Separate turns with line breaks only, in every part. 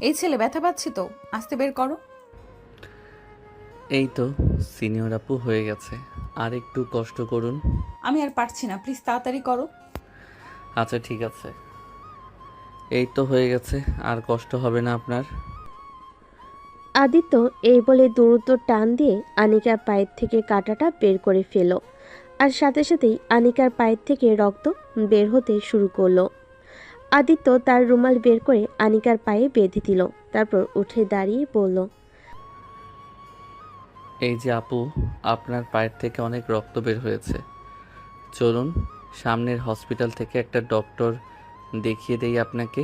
এই ছেলে ব্যথা পাচ্ছি তো, আস্তে বের করো।
এই তো সিনিয়র আপু হয়ে গেছে, আর একটু কষ্ট করুন।
আমি আর পারছি না, প্লিজ তাড়াতাড়ি করো।
আচ্ছা ঠিক আছে, এই তো হয়ে গেছে, আর কষ্ট হবে না আপনার।
আদিত্য এই বলে দ্রুত টান দিয়ে আনিকার পায়ের থেকে কাঁটাটা বের করে ফেলল, আর সাথে সাথেই আনিকার পায়ের থেকে রক্ত বের হতে শুরু করলো। আদিত্য তার রুমাল বের করে আনিকার পায়ে বেঁধে দিল, তারপর উঠে দাঁড়িয়ে বলল,
এই যে আপু, আপনার পায়ের থেকে অনেক রক্ত বের হয়েছে। চলুন, সামনের হসপিটাল থেকে একটা ডক্টর দেখিয়ে দেই আপনাকে।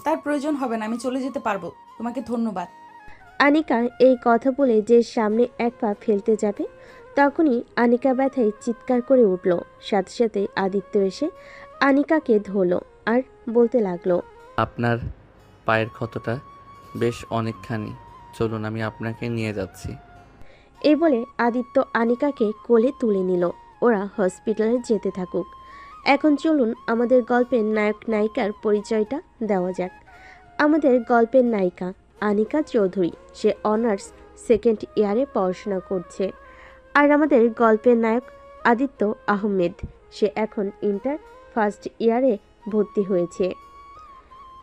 তার প্রয়োজন হবে না, আমি চলে যেতে পারবো। তোমাকে ধন্যবাদ।
আনিকা এই কথা বলে যে সামনে এক পা ফেলতে যাবে, তখনই আনিকা ব্যথায় চিৎকার করে উঠল। সাথে সাথে আদিত্য এসে আনিকাকে ধরল আর বলতে লাগলো,
আপনার পায়ের ক্ষতটা বেশ অনেকখানি, চলুন আমি আপনাকে নিয়ে যাচ্ছি।
এই বলে আদিত্য আনিকাকে কোলে তুলে নিল। ওরা হসপিটালে যেতে থাকুক। এখন চলুন আমাদের গল্পের নায়ক নায়িকার পরিচয়টা দেওয়া যাক। আমাদের গল্পের নায়িকা আনিকা চৌধুরী, সে অনার্স সেকেন্ড ইয়ারে পড়াশোনা করছে। আর আমাদের গল্পের নায়ক আদিত্য আহমেদ, সে এখন ইন্টার ফার্স্ট ইয়ারে ভর্তি হয়েছে।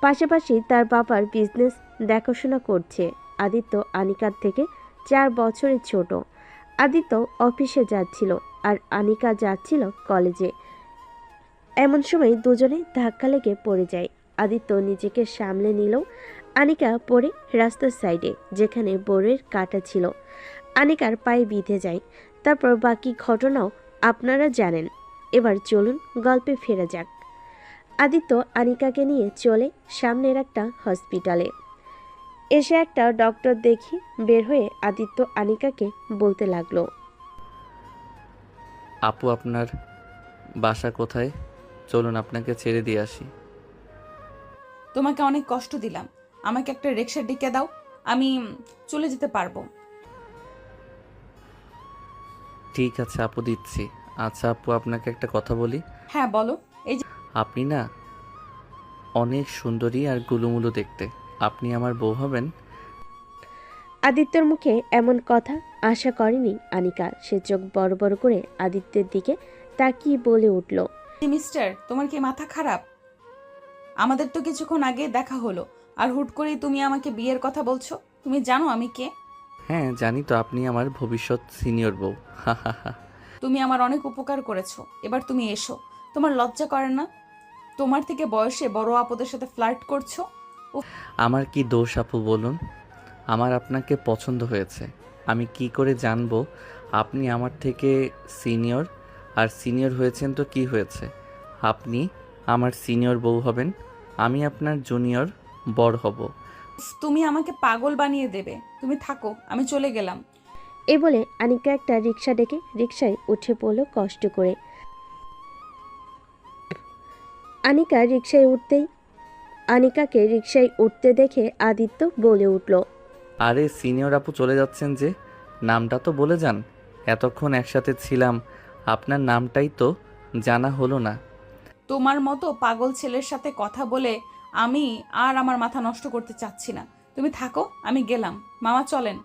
পাশাপাশি তার বাবার বিজনেস দেখাশোনা করছে। আদিত্য আনিকার থেকে 4 বছরের ছোট। আদিত্য অফিসে যাচ্ছিল আর আনিকা যাচ্ছিল কলেজে। এমন সময় দুজনে ধাক্কা লেগে পড়ে যায়। আদিত্য নিজেকে সামলে নিলেও আনিকা পড়ে রাস্তার সাইডে, যেখানে বোরের কাঁটা ছিল। আনিকার পায়ে বিঁধে যায়। তারপর বাকি ঘটনাও আপনারা জানেন। এবার চলুন গল্পে ফেরা যাক। আদিত্য আনিকাকে নিয়ে চলে সামনের একটা হসপিটালে। এসে একটা ডক্টর দেখি বের হয়ে আদিত্য আনিকাকে বলতে লাগলো,
আপু, আপনার বাসা কোথায়? চলুন আপনাকে ছেড়ে দিয়ে আসি।
তোমাকে অনেক কষ্ট দিলাম, আমাকে একটা রিক্সা ডেকে দাও, আমি চলে যেতে পারবো।
ঠিক আছে আপু, দিচ্ছি। আচ্ছা আপু, আপনাকে একটা কথা বলি।
হ্যাঁ বলো। এই যে
আপনি না অনেক সুন্দরী আর গুলুমুলু দেখতে, আপনি আমার বউ হবেন?
আদিত্যর মুখে এমন কথা আশা করেনি আনিকা। সে চোখ বড় বড় করে আদিত্যের দিকে তাকিয়ে বলে উঠল,
মিস্টার, তোমার কি মাথা খারাপ? আমাদের তো কিছুক্ষণ আগে দেখা হলো, আর হুট করেই তুমি আমাকে বিয়ের কথা বলছো। তুমি জানো আমি কে?
হ্যাঁ জানি তো, আপনি আমার ভবিষ্যৎ সিনিয়র বউ। হা হা হা।
তুমি আমার অনেক উপকার করেছো, এবার তুমি এসো। তোমার লজ্জা করে না? তোমার থেকে বয়সে বড় আপদের সাথে ফ্লার্ট করছো। উফ।
আমার কি দোষ আপু বলুন? আমার আপনাকে পছন্দ হয়েছে। আমি কি করে জানবো আপনি আমার থেকে সিনিয়র? আর সিনিয়র হয়েছেন তো কি হয়েছে, আপনি আমার সিনিয়র বউ হবেন, আমি আপনার জুনিয়র বর হব।
তুমি আমাকে পাগল বানিয়ে দেবে। তুমি থাকো, আমি চলে গেলাম।
এ বলে আনিকা একটা রিক্সা ডেকে রিক্সায় উঠে পড়ল কষ্ট করে। আনিকা রিক্সায় উঠতেই আনিকাকে রিক্সায় উঠতে দেখে আদিত্য বলে উঠল,
আরে সিনিয়র আপু চলে যাচ্ছেন যে, নামটা তো বলে যান। এতক্ষণ একসাথে ছিলাম, আপনার নামটাই তো জানা হলো না।
তোমার মতো পাগল ছেলের সাথে কথা বলে আমি আর আমার মাথা নষ্ট করতে চাচ্ছি না। তুমি থাকো, আমি গেলাম। মামা চলেন।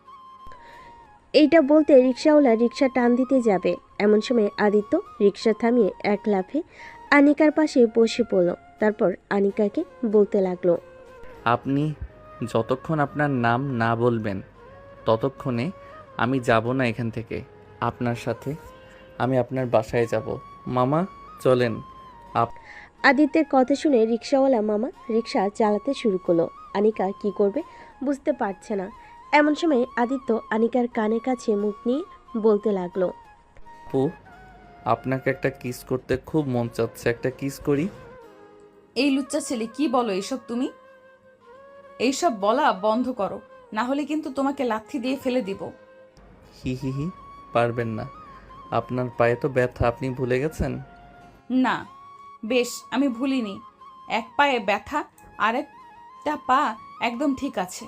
এইটা বলতে রিক্সাওয়ালা রিক্সা টান দিতে যাবে, এমন সময় আদিত্য রিক্সা থামিয়ে এক লাফে আনিকার পাশে বসে পড়ল। তারপর আনিকাকে বলতে লাগলো,
আপনি যতক্ষণ আপনার নাম না বলবেন ততক্ষণে আমি যাব না এখান থেকে। আপনার সাথে আমি আপনার বাসায় যাব। মামা চলেন।
আদিত্যের কথা শুনে রিক্সাওয়ালা মামা রিক্সা চালাতে শুরু করলো। আনিকা কি করবে বুঝতে পারছে না। এমন সময় আদিত্য আনিকার কানের কাছে মুখ নিয়ে বলতে লাগলো,
আপু, আপনাকে একটা কিস করতে খুব মন চাচ্ছে, একটা কিস করি।
এই লুচ্চা ছেলে, কি বলো এইসব তুমি? এইসব বলা বন্ধ করো, না হলে কিন্তু তোমাকে লাথি দিয়ে ফেলে দিব।
হি হি হি, পারবেন না। আপনার পায়ে তো ব্যথা, আপনি ভুলে গেছেন?
না, বেশ, আমি ভুলিনি। এক পায়ে ব্যথা, আরেকটা পা একদম ঠিক আছে।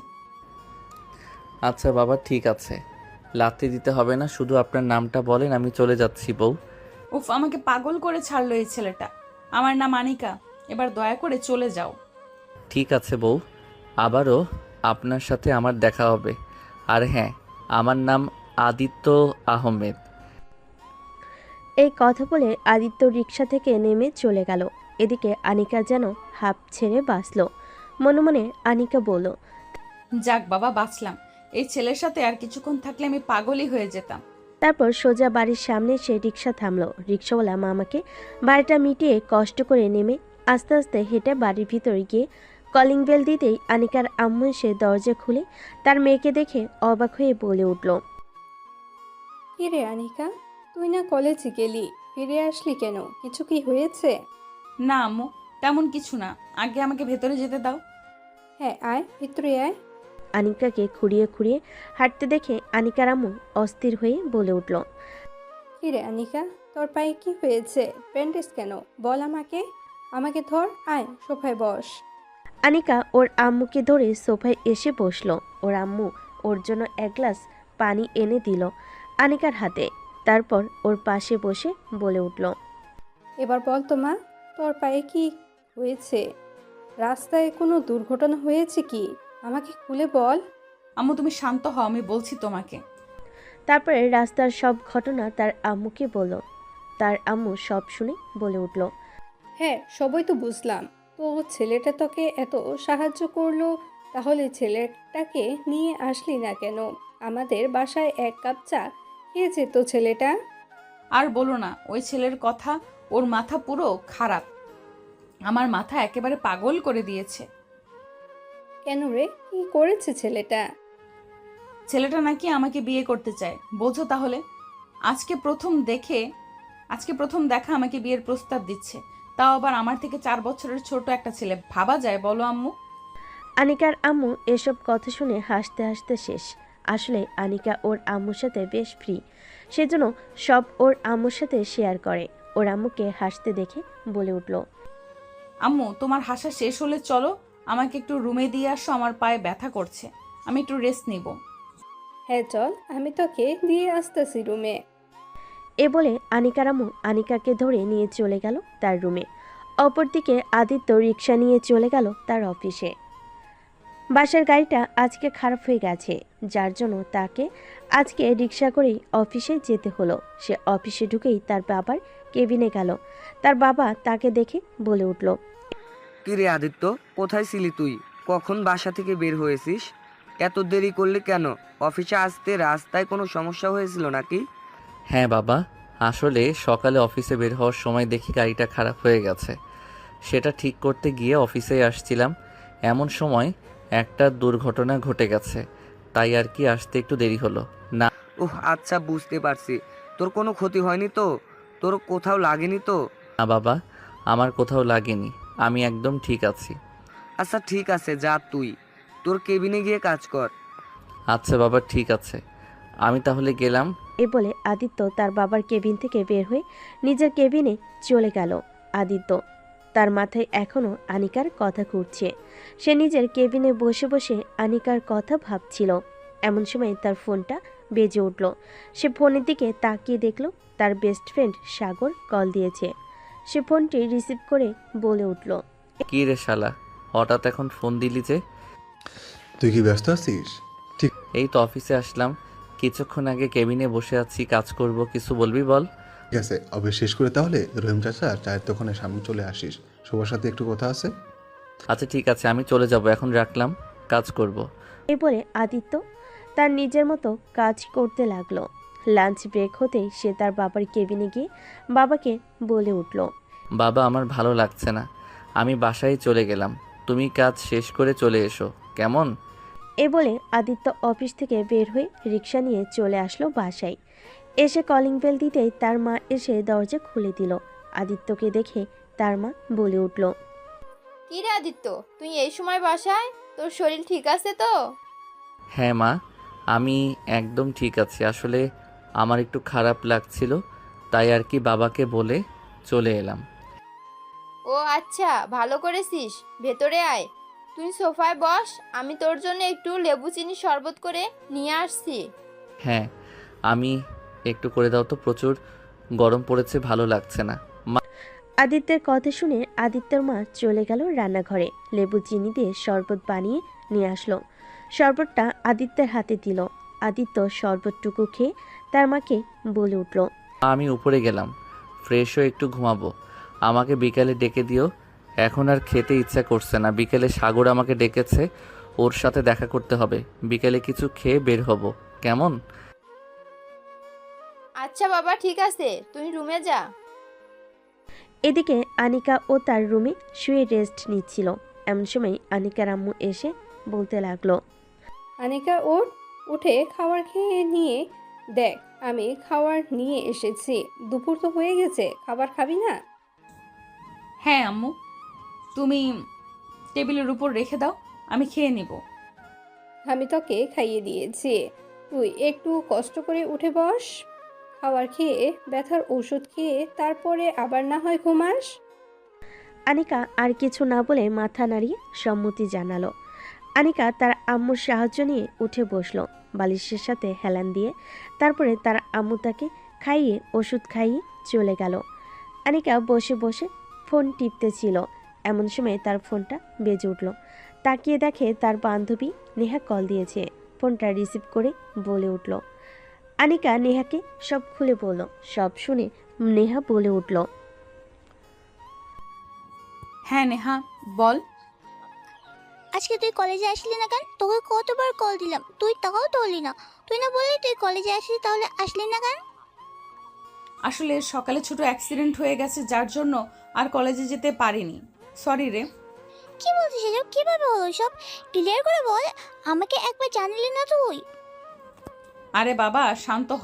আচ্ছা বাবা, ঠিক আছে, লাথি দিতে হবে না, শুধু আপনার নামটা বলেন, আমি চলে যাচ্ছি বউ।
উফ, আমাকে পাগল করে ছাড়লো এই ছেলেটা। আমার নাম আনিকা। এবার দয়া করে চলে যাও।
ঠিক আছে বউ, আবারও আপনার সাথে আমার দেখা হবে। আর হ্যাঁ, আমার নাম আদিত্য আহমেদ।
এই কথা বলে আদিত্য রিক্সা থেকে নেমে চলে গেল। এদিকে আনিকা যেন হাঁপ ছেড়ে বাঁচল। মনে মনে আনিকা বলল,
যাক বাবা, বাঁচলাম। এই ছেলের সাথে আর কিছুক্ষণ থাকলে আমি পাগলই হয়ে যেতাম।
তারপর সোজা বাড়ির সামনে সে রিক্সা থামলো। রিক্সাওয়ালা মামাকে বাড়িটা মিটিয়ে কষ্ট করে নেমে আস্তে আস্তে হেঁটে বাড়ির ভিতরে গিয়ে কলিং বেল দিতেই আনিকার আম্মু এসে দরজা খুলে তার মেয়েকে দেখে অবাক হয়ে বলে উঠল,
কিরে আনিকা, তুই না কলেজে গেলি, ফিরে আসলি কেন? কিছু কি হয়েছে?
না আম্মু, তেমন কিছু না। আগে আমাকে ভেতরে যেতে দাও।
হ্যাঁ আয়, ভিতরে আয়।
আনিকাকে খুঁড়িয়ে খুঁড়িয়ে হাঁটতে দেখে আনিকার আম্মু অস্থির হয়ে বলে উঠল,
কিরে আনিকা, তোর পায়ে কি হয়েছে? ব্যান্ডেজ কেন? বল আমাকে। আমাকে ধর, আয় সোফায় বস।
আনিকা ওর আম্মুকে ধরে সোফায় এসে বসলো। ওর আম্মু ওর জন্য এক গ্লাস পানি এনে দিল আনিকার হাতে। তারপর ওর পাশে বসে বলে উঠল,
এবার বল তো মা, তোর পায়ে কি হয়েছে? রাস্তায় কোনো দুর্ঘটনা হয়েছে কি? আমাকে খুলে বল।
আম্মু তুমি শান্ত হও, আমি বলছি তোমাকে।
তারপরে রাস্তার সব ঘটনা তার আম্মুকে বলল। তার আম্মু সব শুনে বলে উঠল,
হ্যাঁ সবই তো বুঝলাম, তো ছেলেটা তোকে এত সাহায্য করলো, তাহলে ছেলেটাকে নিয়ে আসলি না কেন? আমাদের বাসায় এক কাপ চা খেয়ে যেত ছেলেটা।
আর বলো না ওই ছেলের কথা। ওর মাথা পুরো খারাপ। আমার মাথা একেবারে পাগল করে দিয়েছে।
কেন রে, কি করেছে ছেলেটা?
ছেলেটা নাকি আমাকে বিয়ে করতে চায়, বোঝো তাহলে। আজকে প্রথম দেখা আমাকে বিয়ের প্রস্তাব দিচ্ছে, তাও আবার আমার থেকে 4 বছরের ছোট একটা ছেলে। ভাবা যায় বলো আম্মু?
আনিকার আম্মু এসব কথা শুনে হাসতে হাসতে শেষ। আসলে আনিকা ওর আম্মুর সাথে বেশ ফ্রি, সেজন্য সব ওর আম্মুর সাথে শেয়ার করে। ওর আম্মুকে হাসতে দেখে বলে উঠল,
আম্মু তোমার হাসা শেষ হলে চলো, আমাকে একটু রুমে দিয়ে আসো, আমার পায়ে ব্যথা করছে, আমি একটু রেস্ট নিব।
হ্যাঁ চল, আমি তোকে দিয়ে আসতেছি রুমে।
এ বলে আনিকার আম্মু আনিকাকে ধরে নিয়ে চলে গেল তার রুমে। অপরদিকে আদিত্য রিক্সা নিয়ে চলে গেল তার অফিসে। বাসার গাড়িটা আজকে খারাপ হয়ে গেছে, যার জন্য তাকে আজকে রিক্সা করেই অফিসে যেতে হলো। সে অফিসে ঢুকেই তার বাবার কেবিনে গেল। তার বাবা তাকে দেখে বলে উঠল,
কি রে আদিত্য, কোথায় ছিলি তুই? কখন বাসা থেকে বের হয়েছিস? এত দেরি করলি কেন? অফিসে আসতে রাস্তায় কোনো সমস্যা হয়েছিল নাকি?
হ্যাঁ বাবা, আসলে সকালে অফিসে বের হওয়ার সময় দেখি গাড়িটা খারাপ হয়ে গেছে। সেটা ঠিক করতে গিয়ে অফিসে আসছিলাম, এমন সময় একটা দুর্ঘটনা ঘটে গেছে, তাই আর কি আসতে একটু দেরি হলো। না
ওহ আচ্ছা, বুঝতে পারছি। তোর কোনো ক্ষতি হয়নি তো? তোর কোথাও লাগেনি তো?
না বাবা, আমার কোথাও লাগেনি, আমি একদম ঠিক আছি।
আচ্ছা ঠিক আছে, যা তুই তোর কেবিনে গিয়ে কাজ কর।
আচ্ছা বাবা, ঠিক আছে, আমি তাহলে গেলাম।
এ বলে আদিত্য তার বাবার কেবিন থেকে বের হয়ে নিজের কেবিনে চলে গেল। আদিত্য তার মাথায় এখনো আনিকার কথা ঘুরছে। সে নিজের কেবিনে বসে বসে আনিকার কথা ভাবছিল। এমন সময় তার ফোনটা বেজে উঠল। সে ফোনের দিকে তাকিয়ে দেখল তার বেস্ট ফ্রেন্ড সাগর কল দিয়েছে। সে ফোনটি রিসিভ করে বলে উঠল,
কি রে শালা, হঠাৎ এখন ফোন দিলি যে?
তুই কি ব্যস্ত আছিস? ঠিক
এই তো অফিসে আসলাম, কিছুক্ষণ আগে কেবিনে বসে আছি, কাজ করব, কিছু বলবি বল।
আছে, অফিস শেষ করে তাহলে রহিম চাচা চায়ের দোকানের সামনে চলে আসিস, সবার সাথে একটু কথা আছে।
আচ্ছা ঠিক আছে, আমি চলে যাব, এখন রাখলাম, কাজ করব।
এ বলে আদিত্য তার নিজের মতো কাজ করতে লাগলো। লাঞ্চ ব্রেক হতেই সে তার বাবার কেবিনে গিয়ে বাবাকে বলে উঠল,
বাবা আমার ভালো লাগছে না, আমি বাসায় চলে গেলাম, তুমি কাজ শেষ করে চলে এসো কেমন?
এ বলে আদিত্য অফিস থেকে বের হয়ে রিক্সা নিয়ে চলে আসলো বাসায়। এসে কলিং বেল দিতেই তার মা এসে দরজা খুলে দিল। আদিত্যকে দেখে তার মা বলে উঠল,
কি রে আদিত্য, তুই এই সময় বাসায়? তোর শরীর ঠিক আছে তো?
হ্যাঁ মা, আমি একদম ঠিক আছি, আসলে আমার একটু খারাপ লাগছিল, তাই আর কি বাবাকে বলে চলে এলাম।
ও আচ্ছা, ভালো করেছিস। ভেতরে আয়, তুই সোফায় বস, আমি তোর জন্য একটু লেবু চিনি শরবত করে নিয়ে আসছি।
হ্যাঁ, আমি একটু করে দাও তো, প্রচুর গরম পড়েছে, ভালো লাগছে না।
আদিত্যের কথা শুনে আদিত্যর মা চলে গেল রান্নাঘরে, লেবু চিনি দিয়ে শরবত বানিয়ে নিয়ে আসলো। শরবতটা আদিত্যের হাতে দিল। আদিত্য শরবতটুকু খেয়ে তার মাকে বলে উঠল,
আমি উপরে গেলাম, ফ্রেশ হয়ে একটু ঘুমাবো। আমাকে বিকালে ডেকে দিও। এখন আর খেতে ইচ্ছা করছে না। বিকেলে সাগর আমাকে ডেকেছে, ওর সাথে দেখা করতে হবে। বিকেলে কিছু খেয়ে বের হব, কেমন?
আচ্ছা বাবা, ঠিক আছে, তুই রুমে যা।
এদিকে আনিকা ও তার রুমে শুয়ে রেস্ট নিচ্ছিল। এমন সময় আনিকার আম্মু এসে বলতে লাগলো,
আনিকা ওঠ, উঠে খাবার খেয়ে নিয়ে দেখ, আমি খাবার নিয়ে এসেছি। দুপুর তো হয়ে গেছে, খাবার খাবি না?
হ্যাঁ আম্মু, তুমি টেবিলের উপর রেখে দাও, আমি খেয়ে নিব।
আমি তোকে খাইয়ে দিয়েছি, তুই একটু কষ্ট করে উঠে বস। খাবার খেয়ে ব্যথার ওষুধ খেয়ে তারপরে আবার না হয় ঘুমাস।
আনিকা আর কিছু না বলে মাথা নাড়িয়ে সম্মতি জানালো। আনিকা তার আম্মুর সাহায্য নিয়ে উঠে বসলো বালিশের সাথে হেলান দিয়ে। তারপরে তার আম্মু তাকে খাইয়ে ওষুধ খাইয়ে চলে গেল। আনিকা বসে বসে ফোন টিপতেছিল। এমন সময় তার ফোনটা বেজে উঠল। তাকিয়ে দেখে তার বান্ধবী নেহা কল দিয়েছে। ফোনটা রিসিভ করে বলে উঠল। আনিকা নেহাকে সব খুলে বলল। সব শুনে নেহা বলে উঠল,
হ্যাঁ নেহা, বল।
আজকে তুই কলেজে আসলি না কেন? তোকে কতবার কল দিলাম, তুই তাও তোলি না। তুই না বললি তুই কলেজে আসলি, তাহলে আসলি না কেন?
আসলে সকালে ছোট অ্যাক্সিডেন্ট হয়ে গেছে, যার জন্য আর কলেজে যেতে পারিনি। সরি রে।
কি বলছিস এসব? কিভাবে হলো সব? ক্লিয়ার করে বল, আমাকে একবার জানালি না তুই?
আরে বাবা শান্ত হ,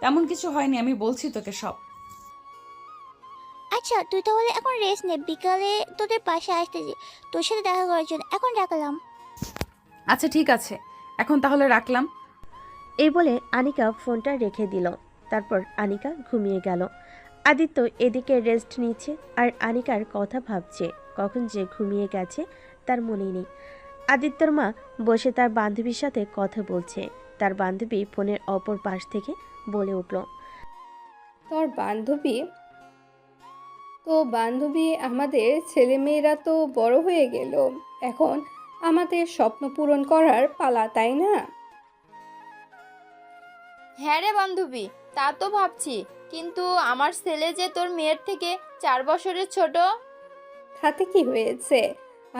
তেমন কিছু হয়নি, আমি বলছি তোকে সব।
আচ্ছা তুই তাহলে এখন রেস্ট নে, বিকালে তোদের পাশে আসতেছি তোর সাথে দেখা করার জন্য। এখন রাখলাম।
আচ্ছা ঠিক আছে, এখন তাহলে রাখলাম।
এই বলে আনিকা ফোনটা রেখে দিল। তারপর আনিকা ঘুমিয়ে গেল। আদিত্য এদিকে রেস্ট নিচ্ছে আর আনিকার কথা ভাবছে। কখন যে ঘুমিয়ে গেছে তার মনেই নেই। আদিত্যর মা বসে তার বান্ধবীর সাথে কথা বলছে। তার বান্ধবী ফোনের অপর পাশ থেকে বলে উঠল,
তোর বান্ধবী? তো বান্ধবী, আমাদের ছেলেমেয়েরা তো বড় হয়ে গেল, এখন আমাদের স্বপ্ন পূরণ করার পালা, তাই না?
হ্যাঁ রে বান্ধবী, তা তো ভাবছি, কিন্তু আমার ছেলে যে তোর মেয়ের থেকে 4 বছরের ছোট।
তাতে কি হয়েছে?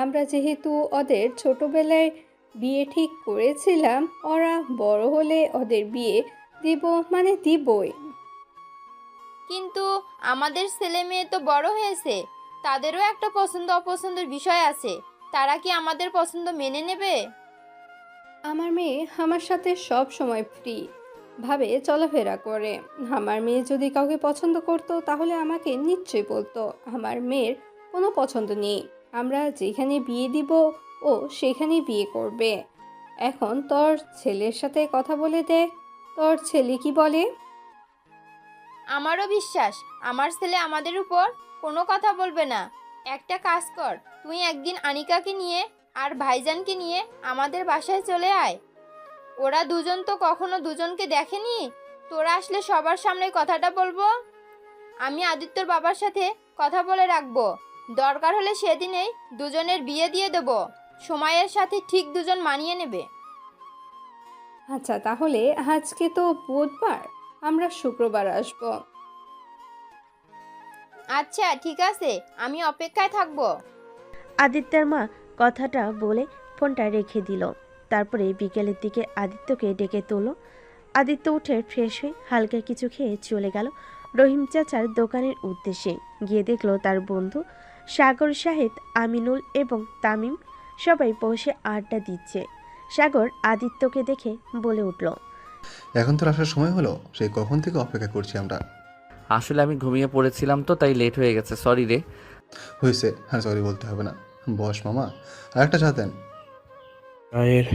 আমরা যেহেতু ওদের ছোটবেলায় বিয়ে ঠিক করেছিলাম, ওরা বড় হলে ওদের বিয়ে দিব, মানে দিবই।
কিন্তু আমাদের ছেলে মেয়ে তো বড় হয়েছে, তাদেরও একটা পছন্দ অপছন্দের বিষয় আছে, তারা কি আমাদের পছন্দ মেনে নেবে?
আমার মেয়ে আমার সাথে সব সময় ফ্রি ভাবে চলাফেরা করে। আমার মেয়ে যদি কাউকে পছন্দ করতো তাহলে আমাকে নিশ্চয়ই বলতো। আমার মেয়ের কোনো পছন্দ নেই, আমরা যেখানে বিয়ে দিব ও সেখানেই বিয়ে করবে। এখন তোর ছেলের সাথে কথা বলে দেখ, তোর ছেলে কি বলে।
আমারও বিশ্বাস আমার ছেলে আমাদের উপর কোনো কথা বলবে না। একটা কাজ কর, তুই একদিন আনিকাকে নিয়ে আর ভাইজানকে নিয়ে আমাদের বাসায় চলে আয়। ওরা দুজন তো কখনো দুজনকে দেখেনি, তোরা আসলে সবার সামনে কথাটা বলবো। আমি আদিত্যর বাবার সাথে কথা বলে রাখবো, দরকার হলে সেদিনেই দুজনের বিয়ে দিয়ে দেব। সময়ের সাথে ঠিক দুজন মানিয়ে নেবে।
আচ্ছা তাহলে আজকে তো বুধবার, আমরা শুক্রবার আসবো।
আচ্ছা ঠিক আছে, আমি অপেক্ষায় থাকবো।
আদিত্যের মা কথাটা বলে ফোনটা রেখে দিল। তারপরে বিকেলের দিকে আদিত্যকে ডেকে তোলো। আদিত্য উঠে ফ্রেশ হয়ে হালকা কিছু খেয়ে চলে গেল রহিম চাচার দোকানের উদ্দেশ্যে। গিয়ে দেখলো তার বন্ধু সাগর, শাহেদ, আমিনুল এবং তামিম সবাই বসে আড্ডা দিচ্ছে। সাগর আদিত্যকে দেখে বলে উঠল,
এখন তোর আসার সময় হলো, সেই কখন থেকে অপেক্ষা করছি আমরা।
আসলে আমি ঘুমিয়ে পড়েছিলাম তো, তাই লেট হয়ে গেছে, সরি রে।
হয়েছে, হ্যাঁ সরি বলতে হবে না। বস মামা, আর একটা চা দেন।
চায়ের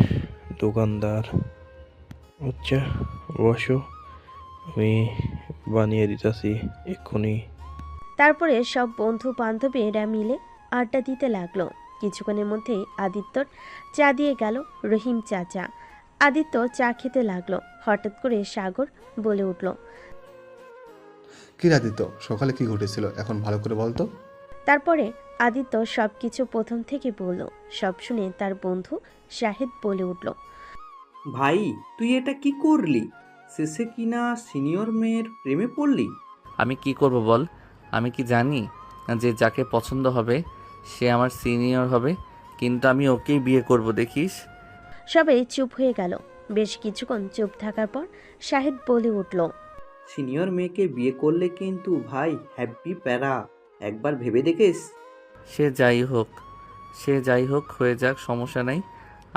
দোকানদার, আচ্ছা বসো, আমি বানিয়ে দিতেছি এক্ষুনি।
তারপরে সব বন্ধু বান্ধবীরা মিলে আড্ডা দিতে লাগলো। কিছুক্ষণের মধ্যেই আদিত্যর চা দিয়ে গেল রহিম চাচা। আদিত্য চা খেতে লাগলো। হঠাৎ করে সাগর বলে উঠল,
কি আদিত্য, সকালে কি ঘটেছিল এখন ভালো করে বলতো।
তারপরে আদিত্য সব কিছু প্রথম থেকে বলল। সব শুনে তার বন্ধু শাহিদ বলে উঠল।
ভাই, তুই এটা কি করলি? শেষে কিনা সিনিয়র মেয়ের প্রেমে পড়লি?
আমি কি করব বল? আমি কি জানি যে যাকে পছন্দ হবে সে আমার সিনিয়র হবে? কিন্তু আমি ওকেই বিয়ে করব, দেখিস।
সবাই চুপ হয়ে গেল। বেশ কিছুক্ষণ চুপ থাকার পর শাহিদ বলে উঠল।
সিনিয়র মেয়েকে বিয়ে করলে কিন্তু ভাই হ্যাপি প্যারা, একবার ভেবে দেখিস।
সে যাই হোক হয়ে যাক, সমস্যা নাই,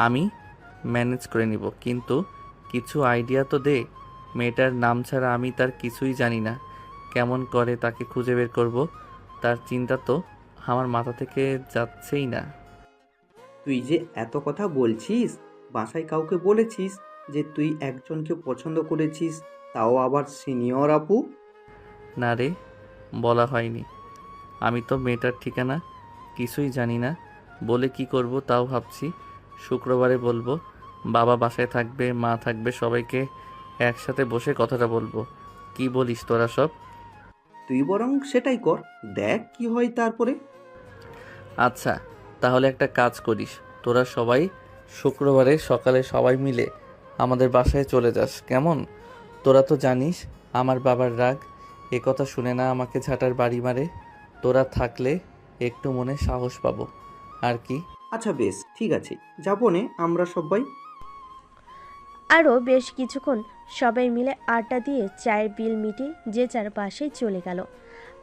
আমি ম্যানেজ করে নিব। কিন্তু কিছু আইডিয়া তো দে। মেয়েটার নাম ছাড়া আমি তার কিছুই জানি না। কেমন করে তাকে খুঁজে বের করব, তার চিন্তা তো আমার মাথা থেকে যাচ্ছেই না।
তুই যে এত কথা বলছিস, বাসায় কাউকে বলেছিস যে তুই একজনকে পছন্দ করেছিস, তাও আবার সিনিয়র আপু?
না রে, বলা হয়নি। আমি তো মেয়েটার ঠিকানা কিছুই জানি না, বলে কি করব তাও ভাবছি। শুক্রবারে বলবো, বাবা বাসায় থাকবে, মা থাকবে, সবাইকে একসাথে বসে কথাটা বলবো। কি বলিস তোরা সব?
তুই বরং সেটাই কর, দেখ কি হয় তারপরে।
আচ্ছা, তাহলে একটা কাজ করিস, তোরা সবাই শুক্রবারে সকালে সবাই মিলে আমাদের বাসায় চলে যাস, কেমন? তোরা তো জানিস আমার বাবার রাগ, এ কথা শুনে না আমাকে ঝাঁটার বাড়ি মারে। তোরা থাকলে একটু মনে সাহস পাবো আর কি।
আচ্ছা বেশ, ঠিক আছে, যাবো নে আমরা সবাই।
আরও বেশ কিছুক্ষণ সবাই মিলে আড্ডা দিয়ে চায়ের বিল মিটিয়ে যে যার বাসায় চলে গেল।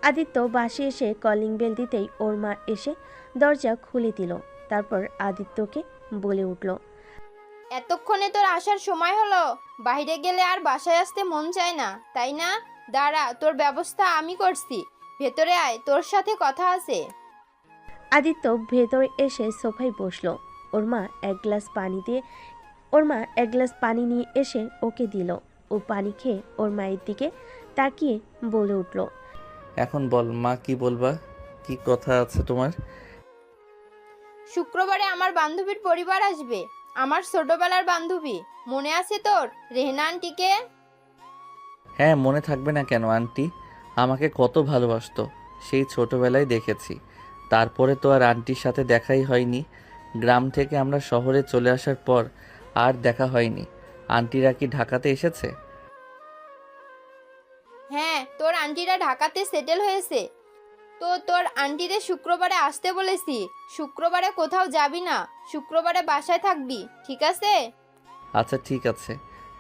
আদিত্য বাসে এসে কলিং বেল দিতেই ওর মা এসে দরজা খুলে দিল। তারপর আদিত্যকে বলে উঠল।
এতক্ষণে তোর আসার সময় হলো? বাইরে গেলে আর বাসায় আসতে মন চায় না, তাই না? দাঁড়া, তোর ব্যবস্থা আমি করছি। ভেতরে আয়, তোর সাথে কথা আছে।
আদিত্য ভেতরে এসে সোফায় বসলো। ওর মা এক গ্লাস পানি নিয়ে এসে ওকে দিল। ও পানি খেয়ে ওর মায়ের দিকে তাকিয়ে বলে উঠল।
এখন বল মা, কি বলবা? কি কথা আছে তোমার?
শুক্রবারে আমার বান্ধবীর পরিবার আসবে, আমার ছোটবেলার বান্ধবী। মনে আছে তোর, রেহনা আন্টিকে?
হ্যাঁ, মনে থাকবে না কেন? আন্টি আমাকে কত ভালোবাসতো, সেই ছোটবেলায় দেখেছি। তারপরে তো আর আন্টির সাথে দেখাই হয়নি। গ্রাম থেকে আমরা শহরে চলে আসার পর আর দেখা হয়নি। আন্টিরা কি ঢাকাতে এসেছে?
হ্যাঁ, তোর আন্টিরা ঢাকাতে সেটেল হয়েছে। তো তোর আন্টিরে শুক্রবারে আসতে বলেছি। শুক্রবারে কোথাও যাবি না, শুক্রবারে বাসায় থাকবি, ঠিক আছে?
আচ্ছা ঠিক আছে,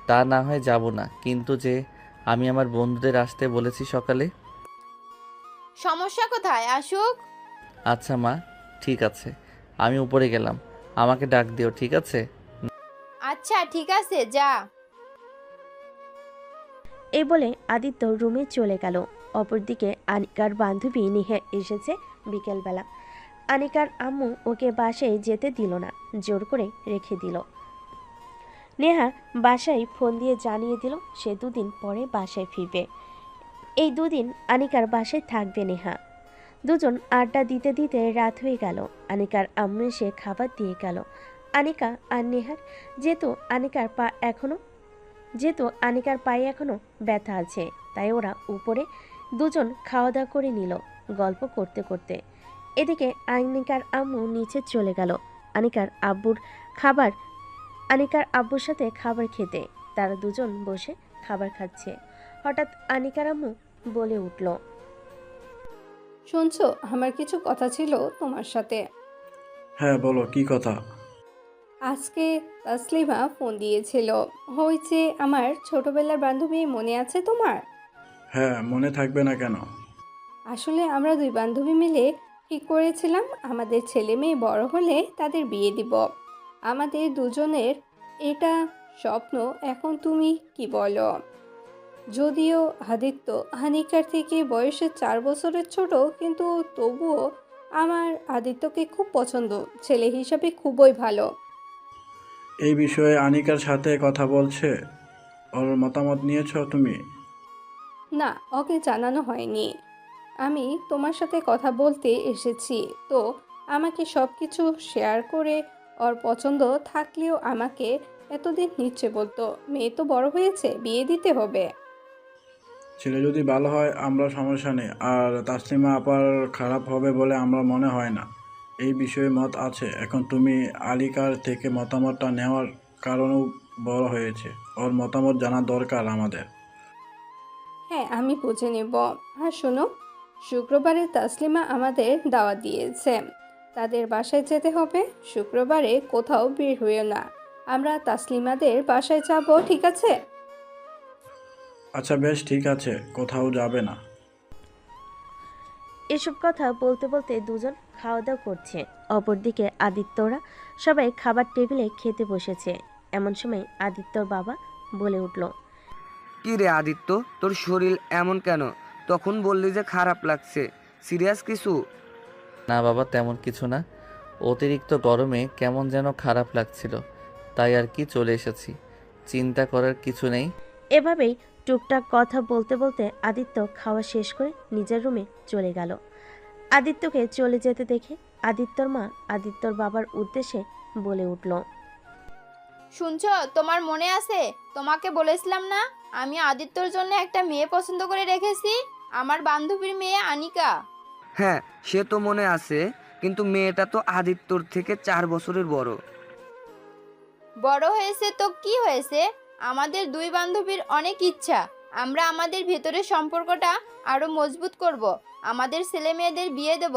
তা না হয় যাব না, কিন্তু যে আমি আমার বন্ধুদের আসতে বলেছি সকালে।
সমস্যা কোথায়? আসুক।
আচ্ছা মা, ঠিক আছে, আমি উপরে গেলাম, আমাকে ডাক দিও, ঠিক আছে?
আচ্ছা ঠিক আছে, যা।
এই বলে আদিত্য রুমে চলে গেল। অপরদিকে আনিকার বান্ধবী নেহা এসেছে বিকেলবেলা। আনিকার আম্মু ওকে বাসায় যেতে দিল না, জোর করে রেখে দিল। নেহা বাসায় ফোন দিয়ে জানিয়ে দিল সে 2 দিন পরে বাসায় ফিরবে। এই 2 দিন আনিকার বাসায় থাকবে নেহা। দুজন আড্ডা দিতে দিতে রাত হয়ে গেল। আনিকার আম্মু এসে খাবার দিয়ে গেল। আনিকা আর নেহার যেহেতু আনিকার পায়ে এখনো ব্যথা আছে, তাই ওরা উপরে দুজন খাওয়া দাওয়া করে নিল গল্প করতে করতে। এদিকে আনিকার আম্মু নিচে চলে গেল আনিকার আব্বুর সাথে খাবার খেতে। তারা দুজন বসে খাবার খাচ্ছে। হঠাৎ আনিকার আম্মু বলে উঠল।
শুনছো, আমার কিছু কথা ছিল তোমার সাথে।
হ্যাঁ বলো, কি কথা?
আজকে তাসলিমা ফোন দিয়েছিল। হয়েছে আমার ছোটবেলার বান্ধবী, মনে আছে তোমার?
হ্যাঁ, মনে থাকবে না কেন?
আসলে আমরা 2 বান্ধবী মিলে ঠিক করেছিলাম আমাদের ছেলে মেয়ে বড় হলে তাদের বিয়ে দিব। আমাদের দুজনের এটা স্বপ্ন। এখন তুমি কি বলো? যদিও আদিত্য হানিকার থেকে বয়সে 4 বছরের ছোট, কিন্তু তবুও আমার আদিত্যকে খুব পছন্দ, ছেলে হিসাবে খুবই ভালো।
এই বিষয়ে আনিকার সাথে কথা বলছে? ওর মতামত নিয়েছো তুমি?
না, ওকে জানানো হয়নি। আমি তোমার সাথে কথা বলতে এসেছি, তো আমাকে সব কিছু শেয়ার করে ওর পছন্দ থাকলেও আমাকে এতদিন নিচ্ছে বলতো। মেয়ে তো বড় হয়েছে, বিয়ে দিতে হবে।
ছেলে যদি ভালো হয় আমরা সমস্যা নেই, আর তাসলিমা আপার খারাপ হবে বলে আমরা মনে হয় না। এই বিষয়ে মত আছে। এখন তুমি আলিকার থেকে মতামতটা নেওয়ার কারণও বড় হয়েছে, ওর মতামত জানা দরকার আমাদের।
হ্যাঁ, আমি বুঝে নেব। আর শোনো, শুক্রবারে তাসলিমা আমাদের দাওয়াত দিয়েছে, তাদের বাসায় যেতে হবে। শুক্রবারে কোথাও বের হইও না, আমরা তাসলিমাদের বাসায় যাব, ঠিক আছে?
আচ্ছা বেশ, ঠিক আছে, কোথাও যাবে না।
এসব কথা বলতে বলতে দুজন খাওয়া দাওয়া করছে। অপরদিকে আদিত্যরা সবাই খাবার টেবিলে খেতে বসেছে। এমন সময় আদিত্যর বাবা বলে উঠল,
কি রে আদিত্য, তোর শরীর এমন কেন? তখন বললি যে খারাপ লাগছে, সিরিয়াস কিছু?
না বাবা, তেমন কিছু না। অতিরিক্ত গরমে কেমন যেন খারাপ লাগছিল, তাই আর কি চলে এসেছি। চিন্তা করার কিছু নেই।
এভাবেই টুকটাক কথা বলতে বলতে আদিত্য খাওয়া শেষ করে নিজের রুমে চলে গেল। আদিত্যকে চলে যেতে দেখে আদিত্যর মা আদিত্যর বাবার উদ্দেশ্যে বলে উঠল,
শুনছো, তোমার মনে আছে তোমাকে বলেছিলাম না আমি আদিত্যর জন্য একটা মেয়ে পছন্দ করে রেখেছি, আমার বান্ধবীর মেয়ে আনিকা।
হ্যাঁ, সে তো মনে আছে, কিন্তু মেয়েটা তো আদিত্যর থেকে 4 বছরের বড়।
বড় হয়েছে তো কি হয়েছে, আমাদের দুই বান্ধবীর অনেক ইচ্ছা আমরা আমাদের ভেতরের সম্পর্কটা আরো মজবুত করব, আমাদের ছেলে মেয়েদের বিয়ে দেব।